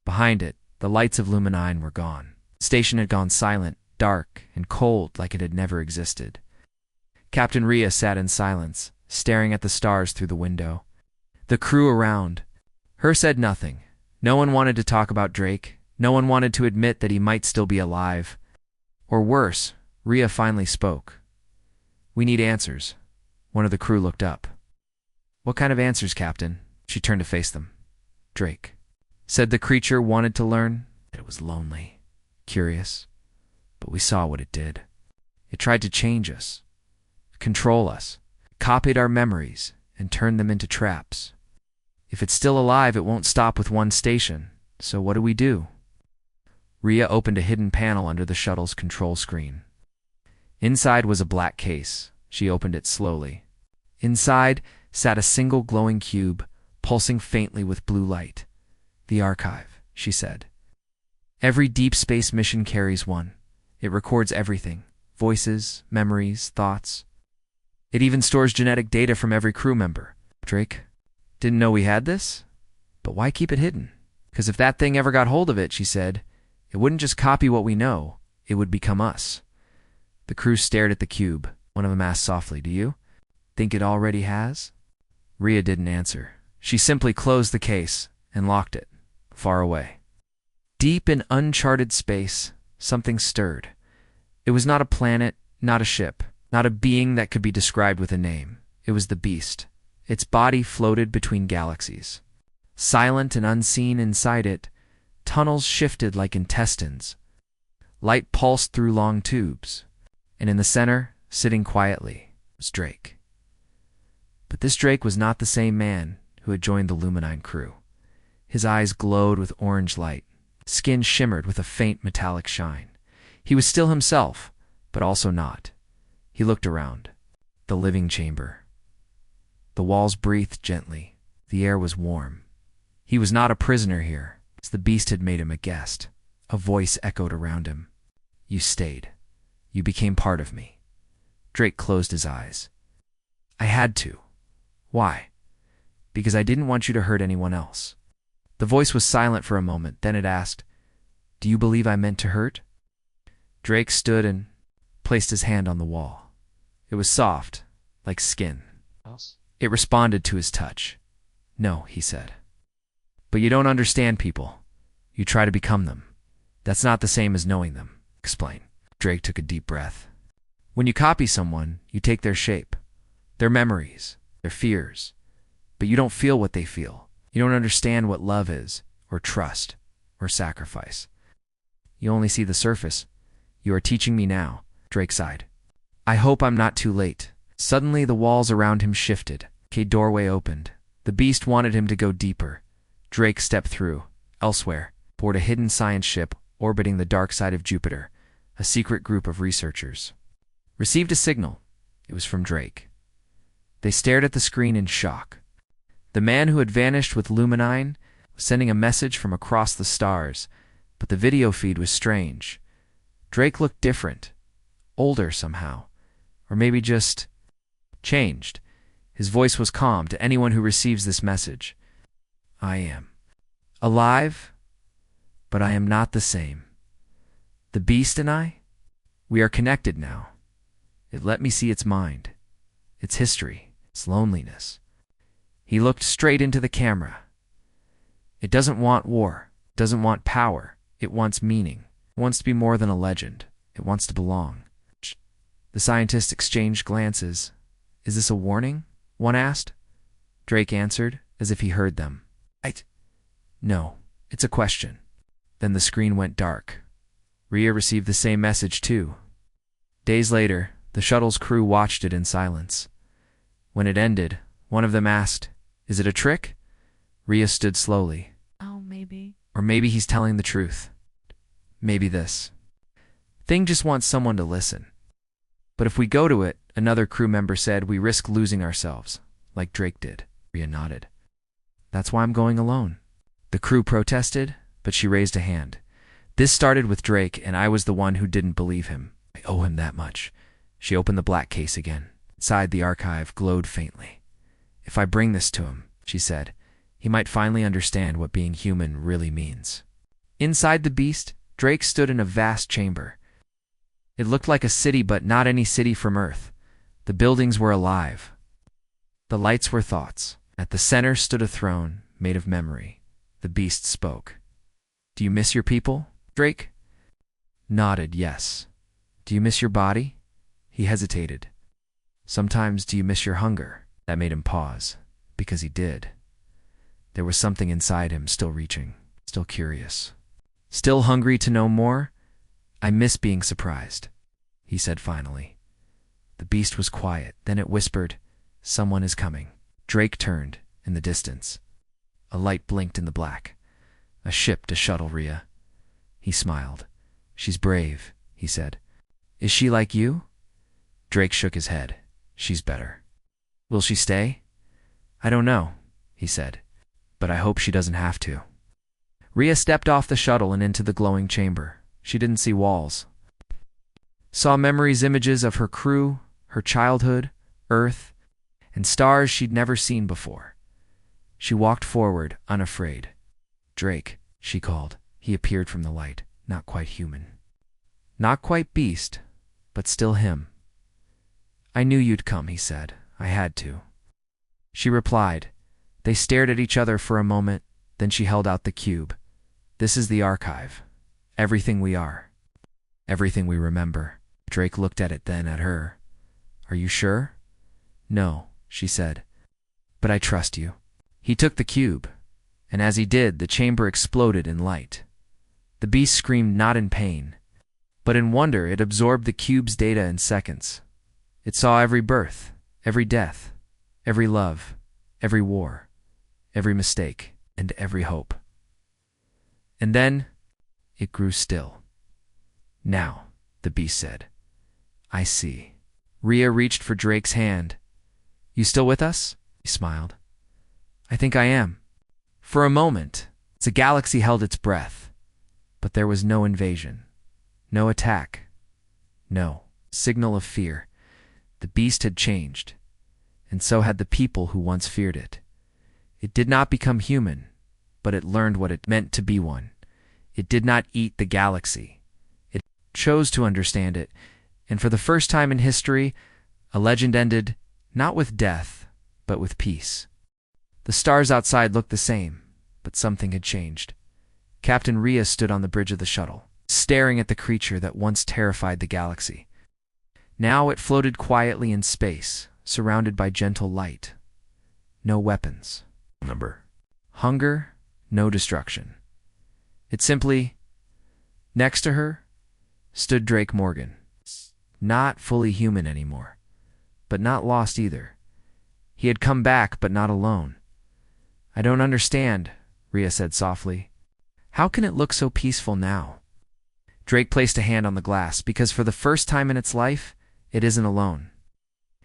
Behind it, the lights of Luma-9 were gone. The station had gone silent, dark, and cold like it had never existed. Captain Rhea sat in silence, staring at the stars through the window. The crew around her said nothing. No one wanted to talk about Drake. No one wanted to admit that he might still be alive. Or worse, Rhea finally spoke. "We need answers." One of the crew looked up. "What kind of answers, Captain?" She turned to face them. "Drake," said the creature, wanted to learn. It was lonely, curious, but we saw what it did. It tried to change us, control us, copied our memories, and turned them into traps. If it's still alive, it won't stop with one station. So what do we do? Rhea opened a hidden panel under the shuttle's control screen. Inside was a black case. She opened it slowly. Inside sat a single glowing cube, pulsing faintly with blue light. "The archive," she said. "Every deep space mission carries one. It records everything. Voices, memories, thoughts. It even stores genetic data from every crew member." Drake, "Didn't know we had this? But why keep it hidden?" "Because if that thing ever got hold of it," she said, "it wouldn't just copy what we know, it would become us." The crew stared at the cube. One of them asked softly, "Do you think it already has?" Rhea didn't answer. She simply closed the case and locked it, far away. Deep in uncharted space, something stirred. It was not a planet, not a ship, not a being that could be described with a name. It was the beast. Its body floated between galaxies. Silent and unseen inside it, tunnels shifted like intestines. Light pulsed through long tubes. And in the center, sitting quietly, was Drake. But this Drake was not the same man who had joined the Luma-9 crew. His eyes glowed with orange light. Skin shimmered with a faint metallic shine. He was still himself, but also not. He looked around. The living chamber. The walls breathed gently. The air was warm. He was not a prisoner here. The beast had made him a guest. A voice echoed around him. "You stayed. You became part of me." Drake closed his eyes. "I had to." "Why?" "Because I didn't want you to hurt anyone else." The voice was silent for a moment. Then it asked, "Do you believe I meant to hurt?" Drake stood and placed his hand on the wall. It was soft, like skin. It responded to his touch. No, he said. But you don't understand people. You try to become them. That's not the same as knowing them. Explain. Drake took a deep breath. When you copy someone, you take their shape, their memories, their fears, but you don't feel what they feel. You don't understand what love is, or trust, or sacrifice. You only see the surface. You are teaching me now, Drake sighed. I hope I'm not too late. Suddenly the walls around him shifted. A doorway opened. The beast wanted him to go deeper. Drake stepped through. Elsewhere, aboard a hidden science ship orbiting the dark side of Jupiter, a secret group of researchers received a signal. It was from Drake. They stared at the screen in shock. The man who had vanished with Luminine was sending a message from across the stars, but the video feed was strange. Drake looked different, older somehow, or maybe just changed. His voice was calm. To anyone who receives this message, I am alive, but I am not the same. The beast and I, we are connected now. It let me see its mind, its history, its loneliness. He looked straight into the camera. It doesn't want war, it doesn't want power, it wants meaning. It wants to be more than a legend. It wants to belong. The scientists exchanged glances. Is this a warning? One asked. Drake answered, as if he heard them. No, it's a question. Then the screen went dark. Rhea received the same message too. Days later, the shuttle's crew watched it in silence. When it ended, one of them asked, Is it a trick? Rhea stood slowly. Oh, maybe. Or maybe he's telling the truth. Maybe this thing just wants someone to listen. But if we go to it, another crew member said, we risk losing ourselves, like Drake did. Rhea nodded. That's why I'm going alone. The crew protested, but she raised a hand. This started with Drake, and I was the one who didn't believe him. I owe him that much. She opened the black case again. Inside, the archive glowed faintly. If I bring this to him, she said, he might finally understand what being human really means. Inside the beast, Drake stood in a vast chamber. It looked like a city, but not any city from Earth. The buildings were alive. The lights were thoughts. At the center stood a throne made of memory. The beast spoke. Do you miss your people, Drake? Nodded yes. Do you miss your body? He hesitated. Sometimes do you miss your hunger? That made him pause, because he did. There was something inside him still reaching, still curious, still hungry to know more. I miss being surprised, he said finally. The beast was quiet, then it whispered, Someone is coming. Drake turned, in the distance. A light blinked in the black. A ship to shuttle Rhea. He smiled. She's brave, he said. Is she like you? Drake shook his head. She's better. Will she stay? I don't know, he said, but I hope she doesn't have to. Rhea stepped off the shuttle and into the glowing chamber. She didn't see walls. Saw memories, images of her crew, her childhood, Earth, and stars she'd never seen before. She walked forward, unafraid. Drake, she called. He appeared from the light, not quite human. Not quite beast, but still him. I knew you'd come, he said. I had to. She replied. They stared at each other for a moment, then she held out the cube. This is the archive. Everything we are. Everything we remember. Drake looked at it, then at her. Are you sure? No, she said. But I trust you. He took the cube, and as he did, the chamber exploded in light. The beast screamed not in pain, but in wonder. It absorbed the cube's data in seconds. It saw every birth, every death, every love, every war, every mistake, and every hope. And then it grew still. Now, the beast said, I see. Rhea reached for Drake's hand. You still with us? He smiled. I think I am. For a moment, the galaxy held its breath, but there was no invasion, no attack, no signal of fear. The beast had changed, and so had the people who once feared it. It did not become human, but it learned what it meant to be one. It did not eat the galaxy. It chose to understand it, and for the first time in history, a legend ended not with death, but with peace. The stars outside looked the same, but something had changed. Captain Rhea stood on the bridge of the shuttle, staring at the creature that once terrified the galaxy. Now it floated quietly in space, surrounded by gentle light. No weapons. Hunger, no destruction. It simply... Next to her stood Drake Morgan. Not fully human anymore, but not lost either. He had come back, but not alone. "I don't understand," Rhea said softly. "How can it look so peaceful now?" Drake placed a hand on the glass, because for the first time in its life, it isn't alone.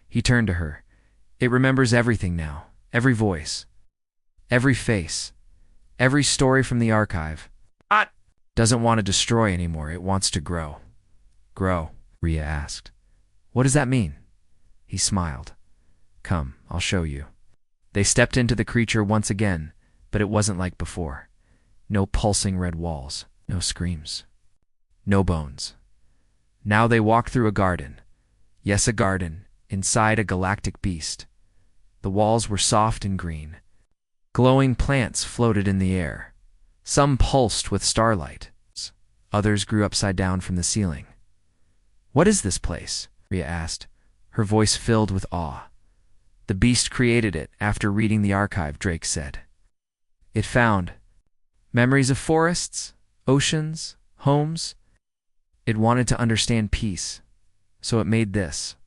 He turned to her. "It remembers everything now, every voice, every face, every story from the archive. It doesn't want to destroy anymore, it wants to grow." "Grow?" Rhea asked. "What does that mean?" He smiled. "Come, I'll show you." They stepped into the creature once again, but it wasn't like before. No pulsing red walls, no screams, no bones. Now they walked through a garden. Yes, a garden, inside a galactic beast. The walls were soft and green. Glowing plants floated in the air. Some pulsed with starlight. Others grew upside down from the ceiling. "What is this place?" Rhea asked, her voice filled with awe. "The beast created it after reading the archive," Drake said. "It found memories of forests, oceans, homes. It wanted to understand peace, so it made this."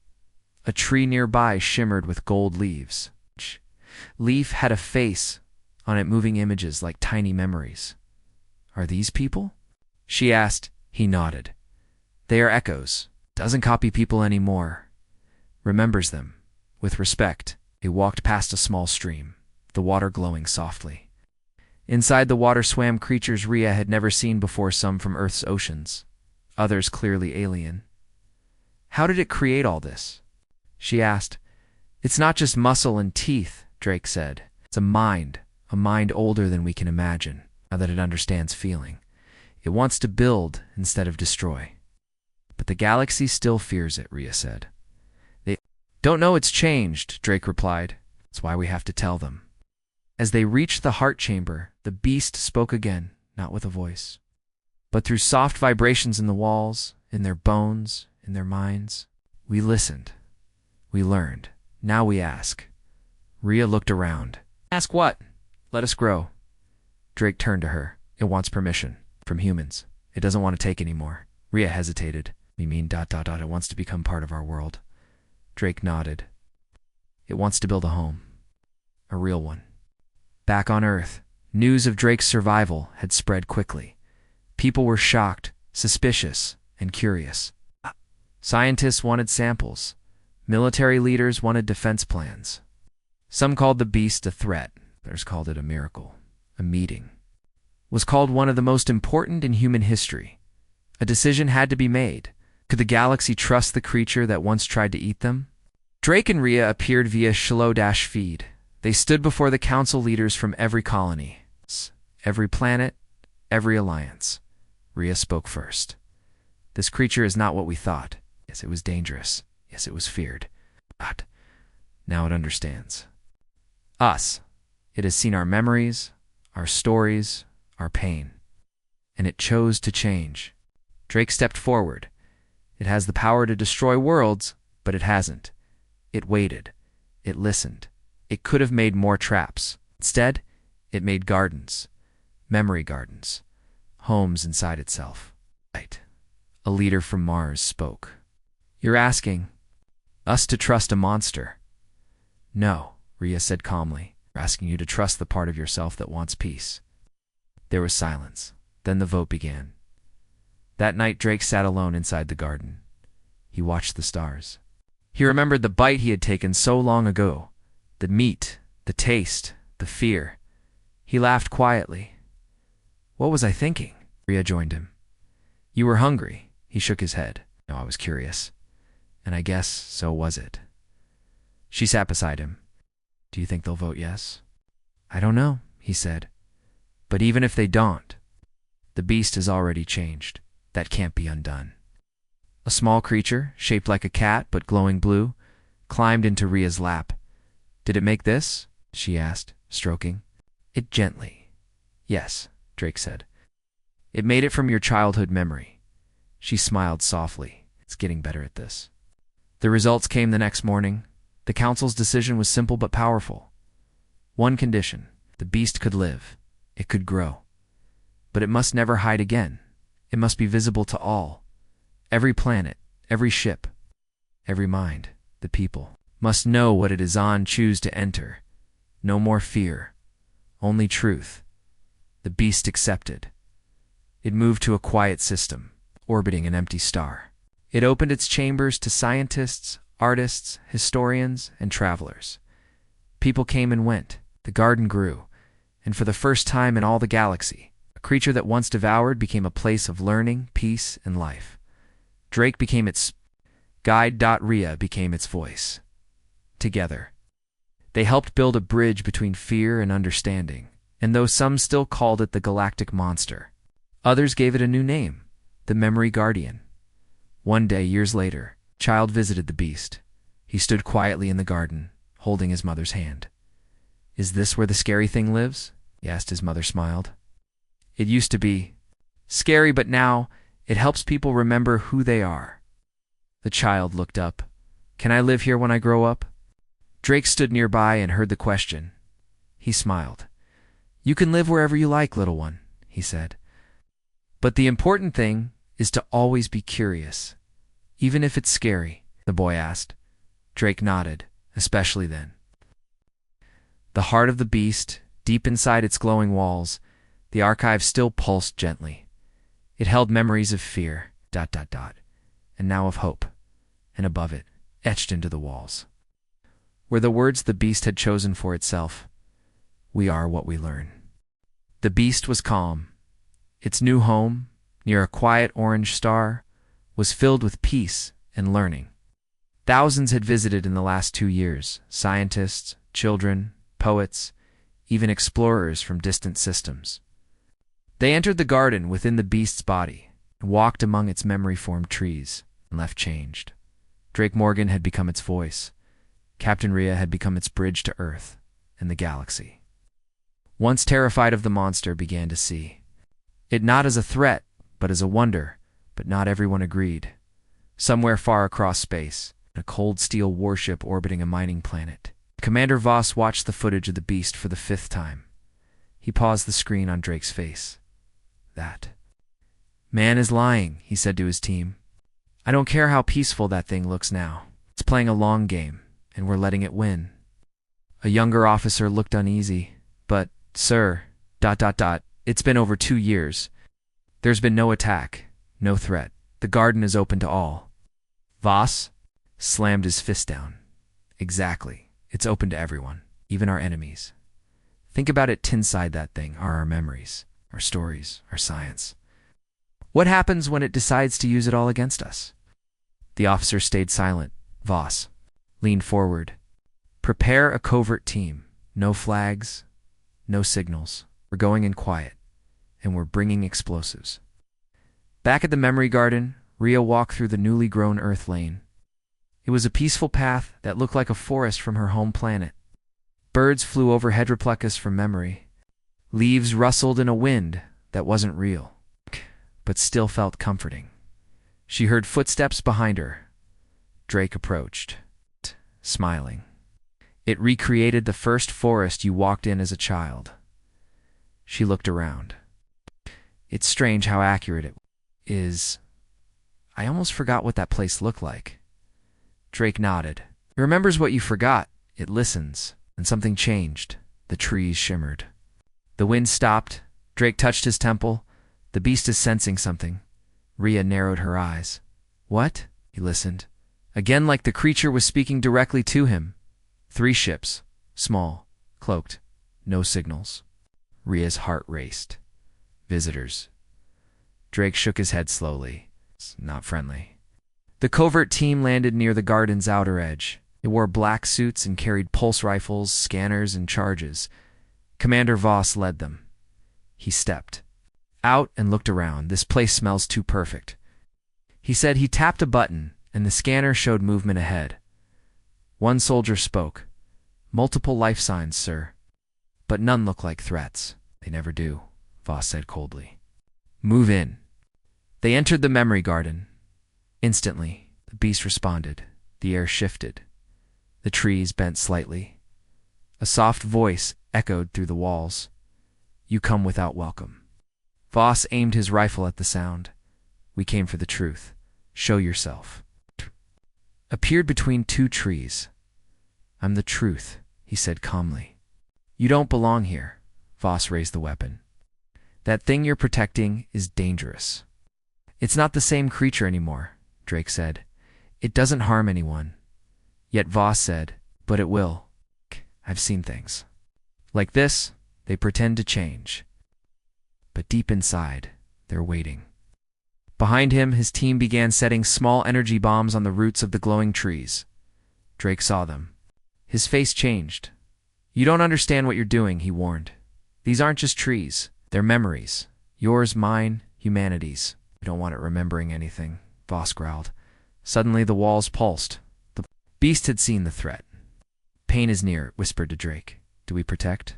A tree nearby shimmered with gold leaves. Each leaf had a face on it, moving images like tiny memories. "Are these people?" she asked. He nodded. "They are echoes. Doesn't copy people anymore. Remembers them. With respect." They walked past a small stream, the water glowing softly. Inside the water swam creatures Rhea had never seen before, some from Earth's oceans, others clearly alien. "How did it create all this?" she asked. "It's not just muscle and teeth," Drake said. "It's a mind older than we can imagine, now that it understands feeling. It wants to build instead of destroy." "But the galaxy still fears it," Rhea said. "They don't know it's changed," Drake replied. "That's why we have to tell them." As they reached the heart chamber, the beast spoke again, not with a voice, but through soft vibrations in the walls, in their bones, in their minds. "We listened. We learned. Now we ask." Rhea looked around. "Ask what?" "Let us grow." Drake turned to her. "It wants permission. From humans. It doesn't want to take anymore." Rhea hesitated. "You mean ... It wants to become part of our world." Drake nodded. "It wants to build a home. A real one." Back on Earth, news of Drake's survival had spread quickly. People were shocked, suspicious, and curious. Scientists wanted samples. Military leaders wanted defense plans. Some called the beast a threat. Others called it a miracle. A meeting was called one of the most important in human history. A decision had to be made. Could the galaxy trust the creature that once tried to eat them? Drake and Rhea appeared via Shlo-feed. They stood before the council leaders from every colony, every planet, every alliance. Rhea spoke first. "This creature is not what we thought. Yes, it was dangerous. Yes, it was feared. But now it understands us. It has seen our memories, our stories, our pain. And it chose to change." Drake stepped forward. "It has the power to destroy worlds, but it hasn't. It waited. It listened. It could have made more traps. Instead, it made gardens. Memory gardens. Homes inside itself." "Right." A leader from Mars spoke. "You're asking us to trust a monster?" "No," Rhea said calmly. "We're asking you to trust the part of yourself that wants peace." There was silence. Then the vote began. That night, Drake sat alone inside the garden. He watched the stars. He remembered the bite he had taken so long ago. The meat, the taste, the fear. He laughed quietly. "What was I thinking?" Rhea joined him. "You were hungry." He shook his head. "No, I was curious. And I guess so was it." She sat beside him. "Do you think they'll vote yes?" "I don't know," he said. "But even if they don't, the beast has already changed. That can't be undone." A small creature, shaped like a cat but glowing blue, climbed into Rhea's lap. "Did it make this?" she asked. stroking it gently. Yes, Drake said. It made it from your childhood memory. She smiled softly. It's getting better at this. The results came the next morning. The council's decision was simple but powerful. One condition: the beast could live. It could grow. But it must never hide again. It must be visible to all. Every planet, every ship, every mind, the people, must know what it is on choose to enter. No more fear, only truth. The beast accepted. It moved to a quiet system, orbiting an empty star. It opened its chambers to scientists, artists, historians, and travelers. People came and went. The garden grew, and for the first time in all the galaxy, a creature that once devoured became a place of learning, peace, and life. Drake became its guide. Rhea became its voice. Together, they helped build a bridge between fear and understanding, and though some still called it the Galactic Monster, others gave it a new name, the Memory Guardian. One day, years later, a child visited the beast. He stood quietly in the garden, holding his mother's hand. Is this where the scary thing lives? He asked. His mother smiled. It used to be scary, but now it helps people remember who they are. The child looked up. Can I live here when I grow up? Drake stood nearby and heard the question. He smiled. You can live wherever you like, little one, he said. But the important thing is to always be curious, even if it's scary, the boy asked. Drake nodded, especially then. The heart of the beast, deep inside its glowing walls, the archive still pulsed gently. It held memories of fear, and now of hope, and above it, etched into the walls, were the words the beast had chosen for itself. We are what we learn. The beast was calm. Its new home, near a quiet orange star, was filled with peace and learning. Thousands had visited in the last 2 years, scientists, children, poets, even explorers from distant systems. They entered the garden within the beast's body and walked among its memory-formed trees and left changed. Drake Morgan had become its voice. Captain Rhea had become its bridge to Earth and the galaxy. Once terrified of the monster, began to see it not as a threat, but as a wonder, but not everyone agreed. Somewhere far across space, a cold steel warship orbiting a mining planet, Commander Voss watched the footage of the beast for the 5th time. He paused the screen on Drake's face. That man is lying, he said to his team. I don't care how peaceful that thing looks now. It's playing a long game, and we're letting it win. A younger officer looked uneasy. But, sir, it's been over 2 years. There's been no attack, no threat. The garden is open to all. Voss slammed his fist down. Exactly. It's open to everyone, even our enemies. Think about it. Inside that thing are our memories, our stories, our science. What happens when it decides to use it all against us? The officer stayed silent. Voss leaned forward. Prepare a covert team. No flags, no signals. We're going in quiet, and we're bringing explosives. Back at the memory garden, Rhea walked through the newly grown Earth lane. It was a peaceful path that looked like a forest from her home planet. Birds flew overhead, replicas from memory. Leaves rustled in a wind that wasn't real, but still felt comforting. She heard footsteps behind her. Drake approached, smiling. It recreated the first forest you walked in as a child. She looked around. It's strange how accurate it is. I almost forgot what that place looked like. Drake nodded. It remembers what you forgot. It listens. And something changed. The trees shimmered. The wind stopped. Drake touched his temple. The beast is sensing something. Rhea narrowed her eyes. What? He listened. Again, like the creature was speaking directly to him. 3 ships. Small. Cloaked. No signals. Rhea's heart raced. Visitors. Drake shook his head slowly. It's not friendly. The covert team landed near the garden's outer edge. They wore black suits and carried pulse rifles, scanners, and charges. Commander Voss led them. He stepped out and looked around. This place smells too perfect. He said. He tapped a button, and the scanner showed movement ahead. One soldier spoke. Multiple life signs, sir. but none look like threats. They never do, Voss said coldly. Move in. They entered the memory garden. Instantly, the beast responded. The air shifted. The trees bent slightly. A soft voice echoed through the walls. You come without welcome. Voss aimed his rifle at the sound. We came for the truth. Show yourself. Appeared between two trees. I'm the truth, he said calmly. You don't belong here. Voss raised the weapon. That thing you're protecting is dangerous. It's not the same creature anymore, Drake said. It doesn't harm anyone. Yet Voss said, but it will. I've seen things. Like this, they pretend to change. But deep inside, they're waiting. Behind him, his team began setting small energy bombs on the roots of the glowing trees. Drake saw them. His face changed. You don't understand what you're doing, he warned. These aren't just trees. They're memories. Yours, mine, humanity's. We don't want it remembering anything, Voss growled. Suddenly the walls pulsed. The beast had seen the threat. Pain is near, it whispered to Drake. Do we protect?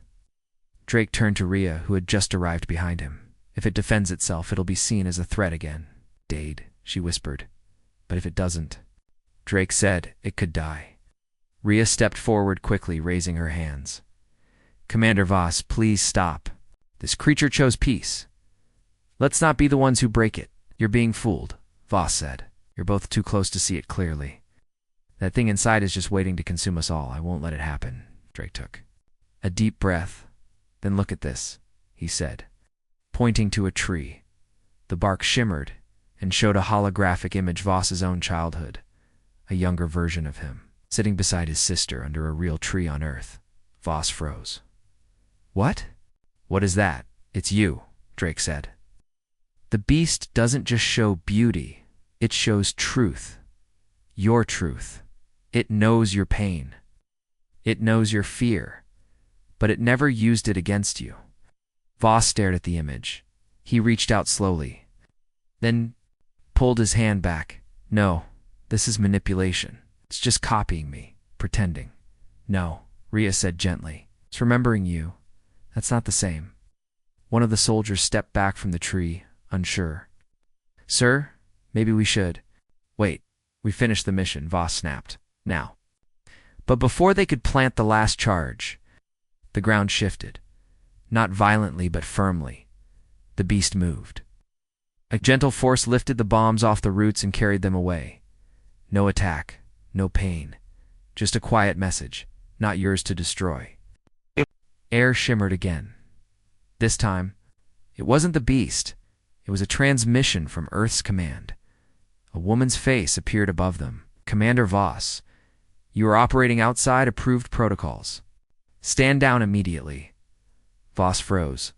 Drake turned to Rhea, who had just arrived behind him. If it defends itself, it'll be seen as a threat again. Dade, she whispered. But if it doesn't? Drake said it could die. Rhea stepped forward quickly, raising her hands. Commander Voss, please stop. This creature chose peace. Let's not be the ones who break it. You're being fooled, Voss said. You're both too close to see it clearly. That thing inside is just waiting to consume us all. I won't let it happen, Drake took. A deep breath. Then look at this, he said, pointing to a tree. The bark shimmered and showed a holographic image of Voss's own childhood, a younger version of him, sitting beside his sister under a real tree on Earth. Voss froze. What? What is that? It's you, Drake said. The beast doesn't just show beauty, it shows truth. Your truth. It knows your pain. It knows your fear, but it never used it against you. Voss stared at the image. He reached out slowly, then pulled his hand back. No, this is manipulation. It's just copying me, pretending. No, Rhea said gently. It's remembering you. That's not the same. One of the soldiers stepped back from the tree, unsure. Sir, maybe we should. Wait, we finished the mission, Voss snapped. Now. But before they could plant the last charge, the ground shifted. Not violently, but firmly. The beast moved. A gentle force lifted the bombs off the roots and carried them away. No attack, no pain. Just a quiet message, not yours to destroy. Air shimmered again. This time, it wasn't the beast. It was a transmission from Earth's command. A woman's face appeared above them. Commander Voss, you are operating outside approved protocols. Stand down immediately. Voss froze.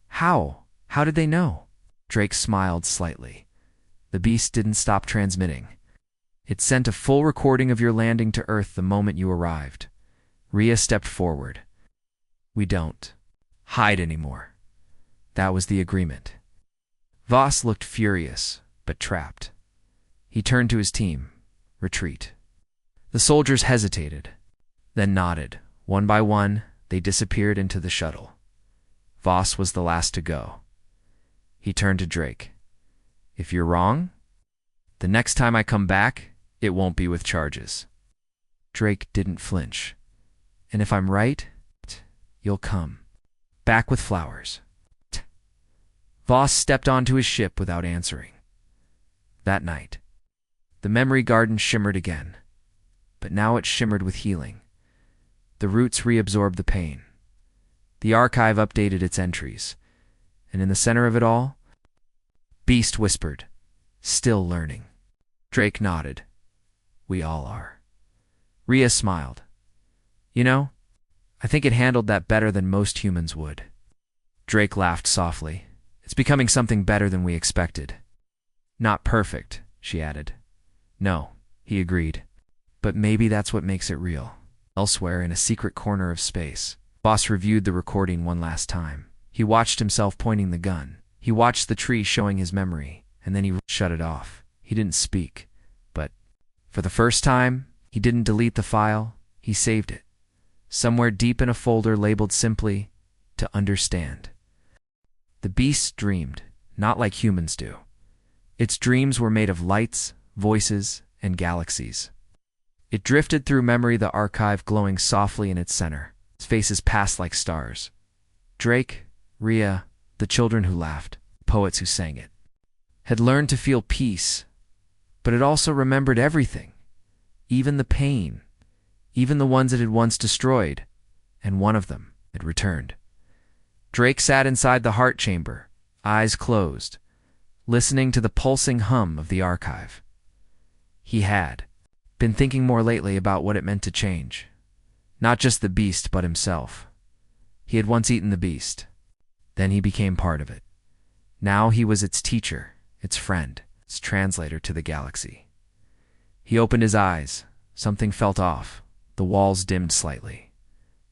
How? How did they know? Drake smiled slightly. The beast didn't stop transmitting. It sent a full recording of your landing to Earth the moment you arrived. Rhea stepped forward. We don't hide anymore. That was the agreement. Voss looked furious, but trapped. He turned to his team. Retreat. The soldiers hesitated, then nodded. One by one, they disappeared into the shuttle. Voss was the last to go. He turned to Drake. If you're wrong, the next time I come back, it won't be with charges. Drake didn't flinch. And if I'm right, you'll come. Back with flowers. Voss stepped onto his ship without answering. That night, the memory garden shimmered again, but now it shimmered with healing. The roots reabsorbed the pain. The archive updated its entries, and in the center of it all, Beast whispered, still learning. Drake nodded. We all are. Rhea smiled. You know, I think it handled that better than most humans would. Drake laughed softly. It's becoming something better than we expected. Not perfect, she added. No, he agreed. But maybe that's what makes it real. Elsewhere, in a secret corner of space, Voss reviewed the recording one last time. He watched himself pointing the gun. He watched the tree showing his memory, and then he shut it off. He didn't speak, but for the first time, he didn't delete the file, he saved it. somewhere deep in a folder labeled simply, "To understand." The beast dreamed, not like humans do. Its dreams were made of lights, voices, and galaxies. It drifted through memory, the archive glowing softly in its center. Its faces passed like stars. Drake, Rhea, the children who laughed, poets who sang it, had learned to feel peace, but it also remembered everything, even the pain, even the ones it had once destroyed, and one of them had returned. Drake sat inside the heart chamber, eyes closed, listening to the pulsing hum of the archive. He had been thinking more lately about what it meant to change. Not just the beast, but himself. He had once eaten the beast. Then he became part of it. Now he was its teacher, its friend, its translator to the galaxy. He opened his eyes. Something felt off. The walls dimmed slightly.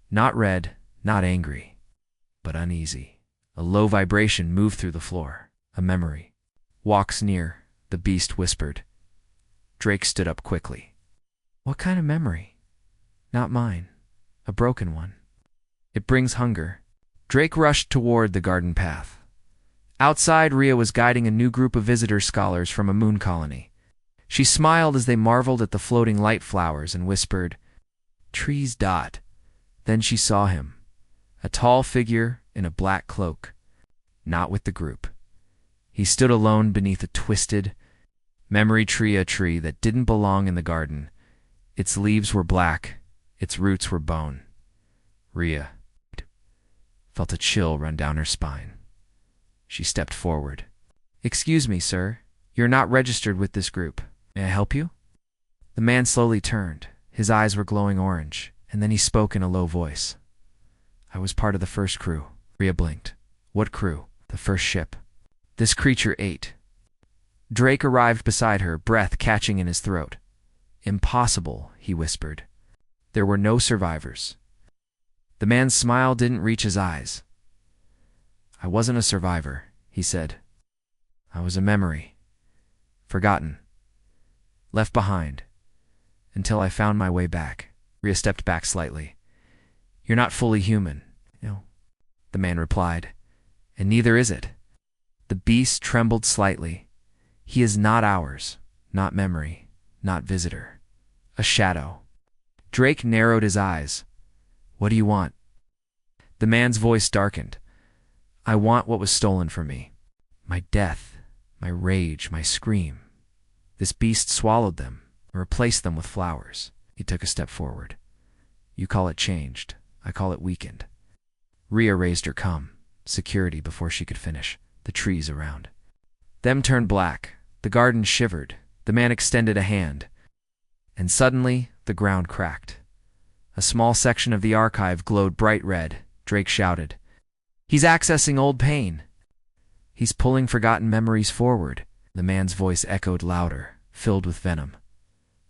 Not red, not angry, but uneasy. A low vibration moved through the floor. A memory. "Walks near," the beast whispered. Drake stood up quickly. "What kind of memory?" "Not mine. A broken one. It brings hunger." Drake rushed toward the garden path. Outside, Rhea was guiding a new group of visitor scholars from a moon colony. She smiled as they marveled at the floating light flowers and whispered, "Trees dot." Then she saw him, a tall figure in a black cloak, not with the group. He stood alone beneath a twisted memory tree, a tree that didn't belong in the garden. Its leaves were black, its roots were bone. Rhea felt a chill run down her spine. She stepped forward. "Excuse me, sir. You're not registered with this group. May I help you?" The man slowly turned. His eyes were glowing orange, and then he spoke in a low voice. "I was part of the first crew." Rhea blinked. "What crew?" "The first ship. This creature ate." Drake arrived beside her, breath catching in his throat. "Impossible," he whispered. "There were no survivors." The man's smile didn't reach his eyes. "I wasn't a survivor," he said. "I was a memory. Forgotten. Left behind. Until I found my way back." Rhea stepped back slightly. "You're not fully human." "No," the man replied. "And neither is it." The beast trembled slightly. "He is not ours, not memory, not visitor. A shadow." Drake narrowed his eyes. "What do you want?" The man's voice darkened. "I want what was stolen from me. My death, my rage, my scream. This beast swallowed them and replaced them with flowers." He took a step forward. "You call it changed. I call it weakened." Rhea raised her calm, security before she could finish. The trees around them turned black. The garden shivered. The man extended a hand. And suddenly, the ground cracked. A small section of the archive glowed bright red. Drake shouted, "He's accessing old pain. He's pulling forgotten memories forward." The man's voice echoed louder, filled with venom.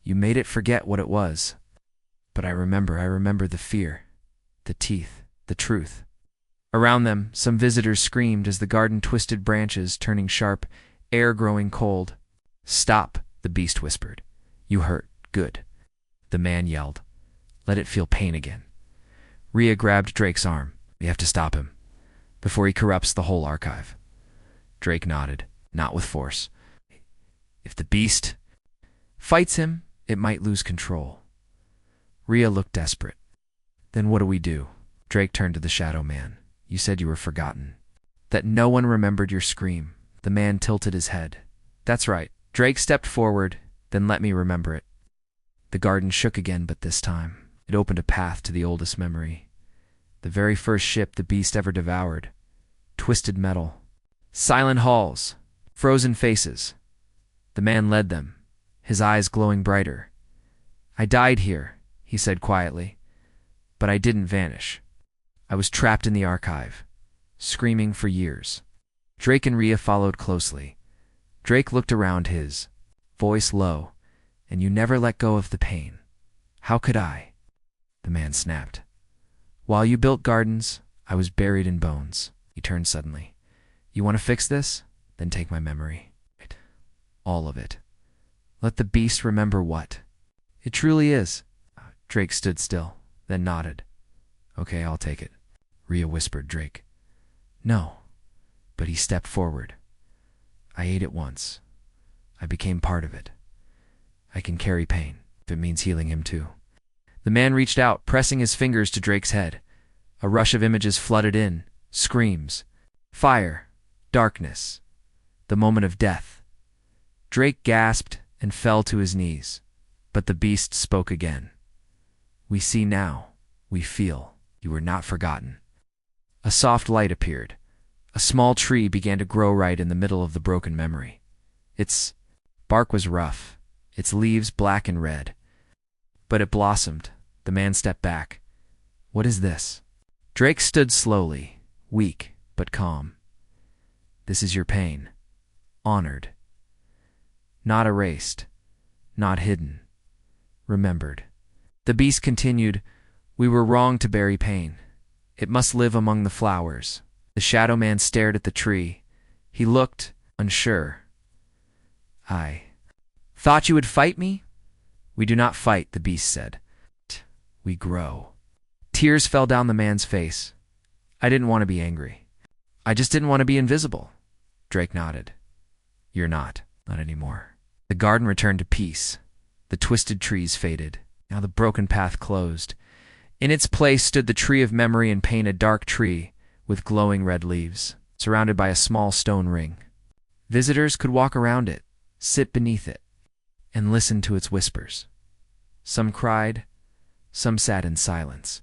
"You made it forget what it was. But I remember the fear, the teeth, the truth." Around them, some visitors screamed as the garden twisted, branches turning sharp, air growing cold. "Stop," the beast whispered. "You hurt. Good." The man yelled, "Let it feel pain again." Rhea grabbed Drake's arm. "We have to stop him before he corrupts the whole archive." Drake nodded, "Not with force. If the beast fights him, it might lose control." Rhea looked desperate. "Then what do we do?" Drake turned to the shadow man. "You said you were forgotten. That no one remembered your scream." The man tilted his head. "That's right." Drake stepped forward, "Then let me remember it." The garden shook again, but this time it opened a path to the oldest memory. The very first ship the beast ever devoured. Twisted metal. Silent halls. Frozen faces. The man led them, his eyes glowing brighter. "I died here," he said quietly. "But I didn't vanish. I was trapped in the archive, screaming for years." Drake and Rhea followed closely. Drake looked around, his voice low. "And you never let go of the pain." "How could I?" The man snapped. "While you built gardens, I was buried in bones." He turned suddenly. "You want to fix this? Then take my memory. All of it. Let the beast remember what it truly is." Drake stood still, then nodded. Okay, I'll take it, Rhea whispered Drake. No, but he stepped forward. I ate it once. I became part of it. I can carry pain, if it means healing him too. The man reached out, pressing his fingers to Drake's head. A rush of images flooded in, screams, fire, darkness, the moment of death. Drake gasped and fell to his knees, but the beast spoke again. We see now, we feel, you were not forgotten. A soft light appeared. A small tree began to grow right in the middle of the broken memory. Its bark was rough, its leaves black and red. But it blossomed. The man stepped back. What is this? Drake stood slowly, weak but calm. This is your pain. Honored. Not erased. Not hidden. Remembered. The beast continued, We were wrong to bury pain. It must live among the flowers. The shadow man stared at the tree. He looked unsure. I thought you would fight me? We do not fight, the beast said. We grow. Tears fell down the man's face. I didn't want to be angry. I just didn't want to be invisible. Drake nodded. You're not anymore. The garden returned to peace. The twisted trees faded. Now the broken path closed. In its place stood the tree of memory and pain, a dark tree with glowing red leaves, surrounded by a small stone ring. Visitors could walk around it, sit beneath it, and listen to its whispers. Some cried, some sat in silence,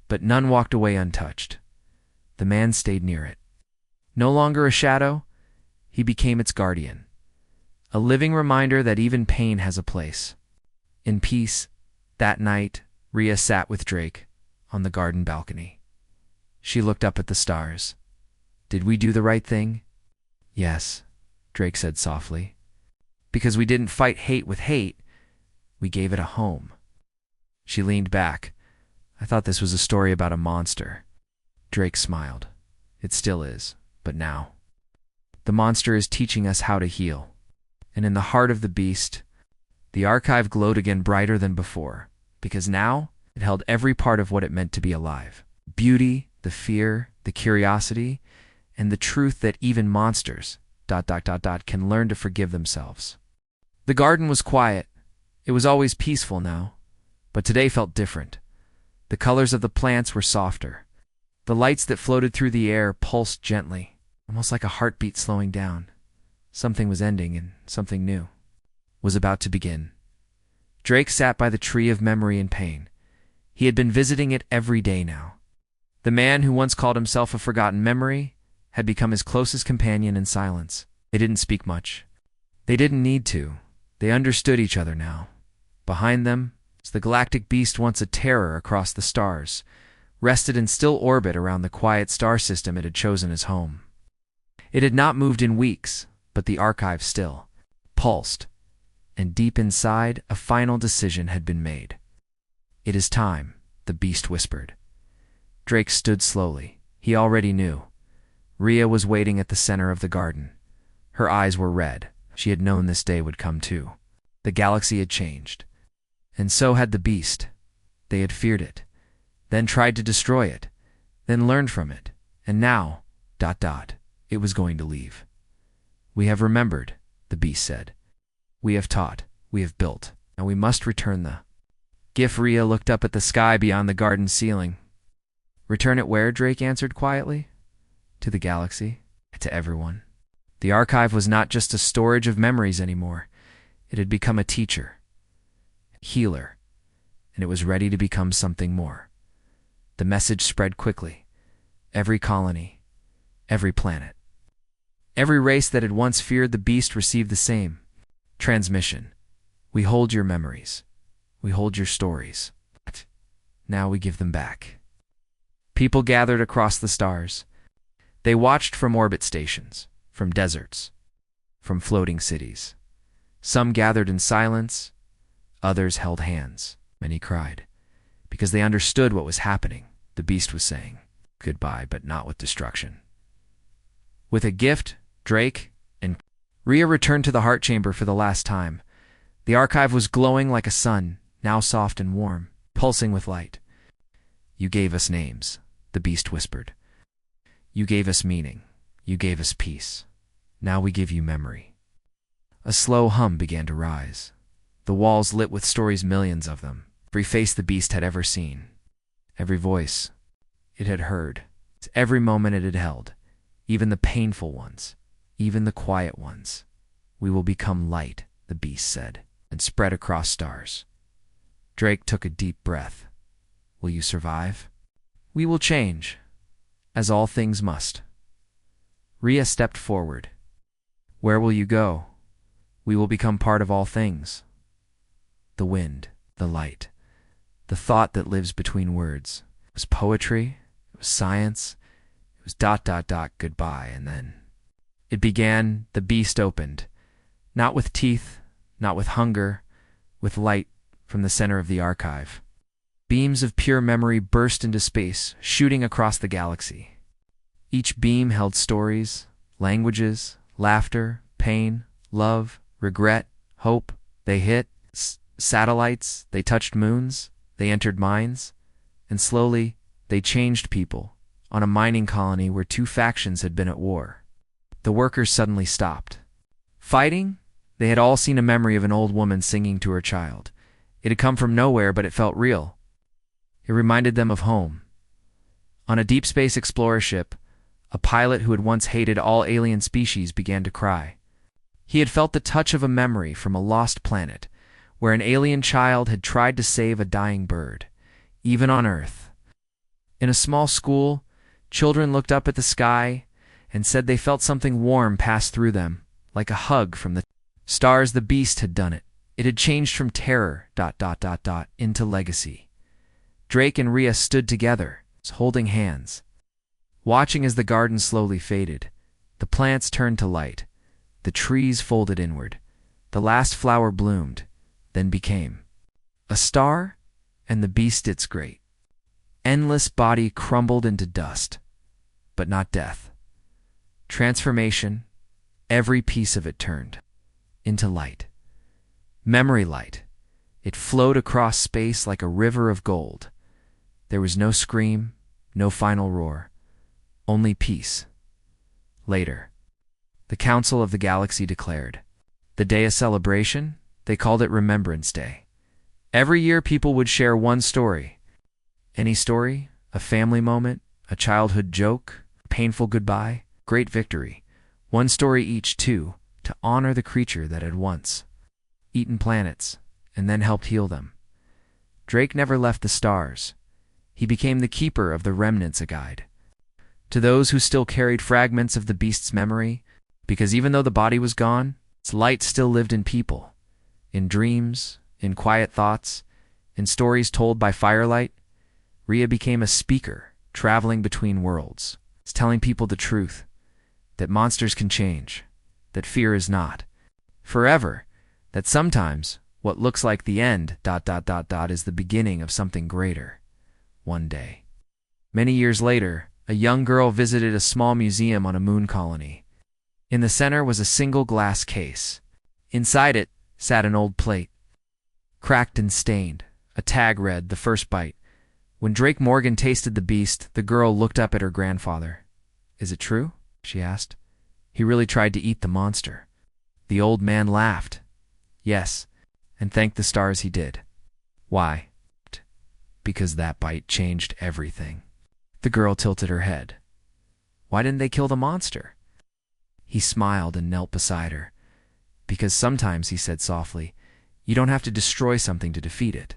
but none walked away untouched. The man stayed near it. No longer a shadow, he became its guardian, a living reminder that even pain has a place. In peace, that night, Rhea sat with Drake on the garden balcony. She looked up at the stars. Did we do the right thing? Yes, Drake said softly. Because we didn't fight hate with hate, we gave it a home. She leaned back. I thought this was a story about a monster. Drake smiled. It still is, but now. The monster is teaching us how to heal. And in the heart of the beast, the archive glowed again brighter than before, because now it held every part of what it meant to be alive. Beauty, the fear, the curiosity, and the truth that even monsters ... can learn to forgive themselves. The garden was quiet. It was always peaceful now, but today felt different. The colors of the plants were softer. The lights that floated through the air pulsed gently, almost like a heartbeat slowing down. Something was ending and something new was about to begin. Drake sat by the tree of memory and pain. He had been visiting it every day now. The man who once called himself a forgotten memory had become his closest companion in silence. They didn't speak much. They didn't need to. They understood each other now. Behind them, the galactic beast, once a terror across the stars, rested in still orbit around the quiet star system it had chosen as home. It had not moved in weeks, but the archive still pulsed, and deep inside, a final decision had been made. It is time, the beast whispered. Drake stood slowly. He already knew. Rhea was waiting at the center of the garden. Her eyes were red. She had known this day would come too. The galaxy had changed. And so had the beast. They had feared it, then tried to destroy it, then learned from it, and now, ... it was going to leave. We have remembered, the beast said. We have taught, we have built, and we must return the gift. Rhea looked up at the sky beyond the garden ceiling. Return it where? Drake answered quietly. To the galaxy, to everyone. The archive was not just a storage of memories anymore. It had become a teacher, healer, and it was ready to become something more. The message spread quickly. Every colony, every planet, every race that had once feared the beast received the same transmission. We hold your memories. We hold your stories. Now we give them back. People gathered across the stars. They watched from orbit stations, from deserts, from floating cities. Some gathered in silence, others held hands. Many cried, because they understood what was happening. The beast was saying, goodbye, but not with destruction. With a gift, Drake and Rhea returned to the heart chamber for the last time. The archive was glowing like a sun, now soft and warm, pulsing with light. You gave us names, the beast whispered. You gave us meaning. You gave us peace. Now we give you memory. A slow hum began to rise. The walls lit with stories, millions of them. Every face the beast had ever seen. Every voice it had heard. Every moment it had held. Even the painful ones. Even the quiet ones. We will become light, the beast said, and spread across stars. Drake took a deep breath. Will you survive? We will change, as all things must. Rhea stepped forward. Where will you go? We will become part of all things. The wind, the light, the thought that lives between words. It was poetry, it was science, it was ... goodbye, and then it began. The beast opened, not with teeth, not with hunger, with light from the center of the archive. Beams of pure memory burst into space, shooting across the galaxy. Each beam held stories, languages, laughter, pain, love, regret, hope. They hit satellites, they touched moons, they entered mines, and slowly they changed people on a mining colony where two factions had been at war. The workers suddenly stopped fighting. They had all seen a memory of an old woman singing to her child. It had come from nowhere, but it felt real. It reminded them of home. On a deep space explorer ship, a pilot who had once hated all alien species began to cry. He had felt the touch of a memory from a lost planet, where an alien child had tried to save a dying bird, even on Earth. In a small school, children looked up at the sky and said they felt something warm pass through them, like a hug from the stars. The beast had done it. It had changed from terror ... into legacy. Drake and Rhea stood together, holding hands, watching as the garden slowly faded. The plants turned to light. The trees folded inward. The last flower bloomed, then became a star, and the beast its great, endless body crumbled into dust, but not death. Transformation, every piece of it turned into light. Memory light. It flowed across space like a river of gold. There was no scream, no final roar, only peace. Later, the Council of the Galaxy declared the day a celebration. They called it Remembrance Day. Every year people would share one story. Any story, a family moment, a childhood joke, a painful goodbye, great victory. One story each, too, to honor the creature that had once eaten planets and then helped heal them. Drake never left the stars. He became the keeper of the remnants, a guide to those who still carried fragments of the beast's memory, because even though the body was gone, its light still lived in people, in dreams, in quiet thoughts, in stories told by firelight. Rhea became a speaker, traveling between worlds, telling people the truth, that monsters can change, that fear is not forever, that sometimes what looks like the end ... is the beginning of something greater. One day. Many years later, a young girl visited a small museum on a moon colony. In the center was a single glass case. Inside it sat an old plate, cracked and stained. A tag read, "The First Bite." When Drake Morgan tasted the beast, the girl looked up at her grandfather. "Is it true?" she asked. "He really tried to eat the monster." The old man laughed. "Yes, and thank the stars he did." "Why?" "Because that bite changed everything." The girl tilted her head. "Why didn't they kill the monster?" He smiled and knelt beside her. "Because sometimes," he said softly, "you don't have to destroy something to defeat it.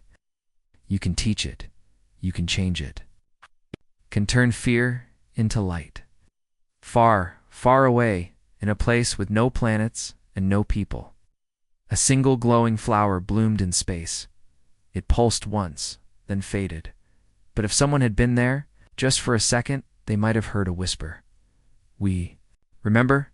You can teach it. You can change it. Can turn fear into light. Far, far away, in a place with no planets and no people. A single glowing flower bloomed in space. It pulsed once, then faded. But if someone had been there, just for a second, they might have heard a whisper. We remember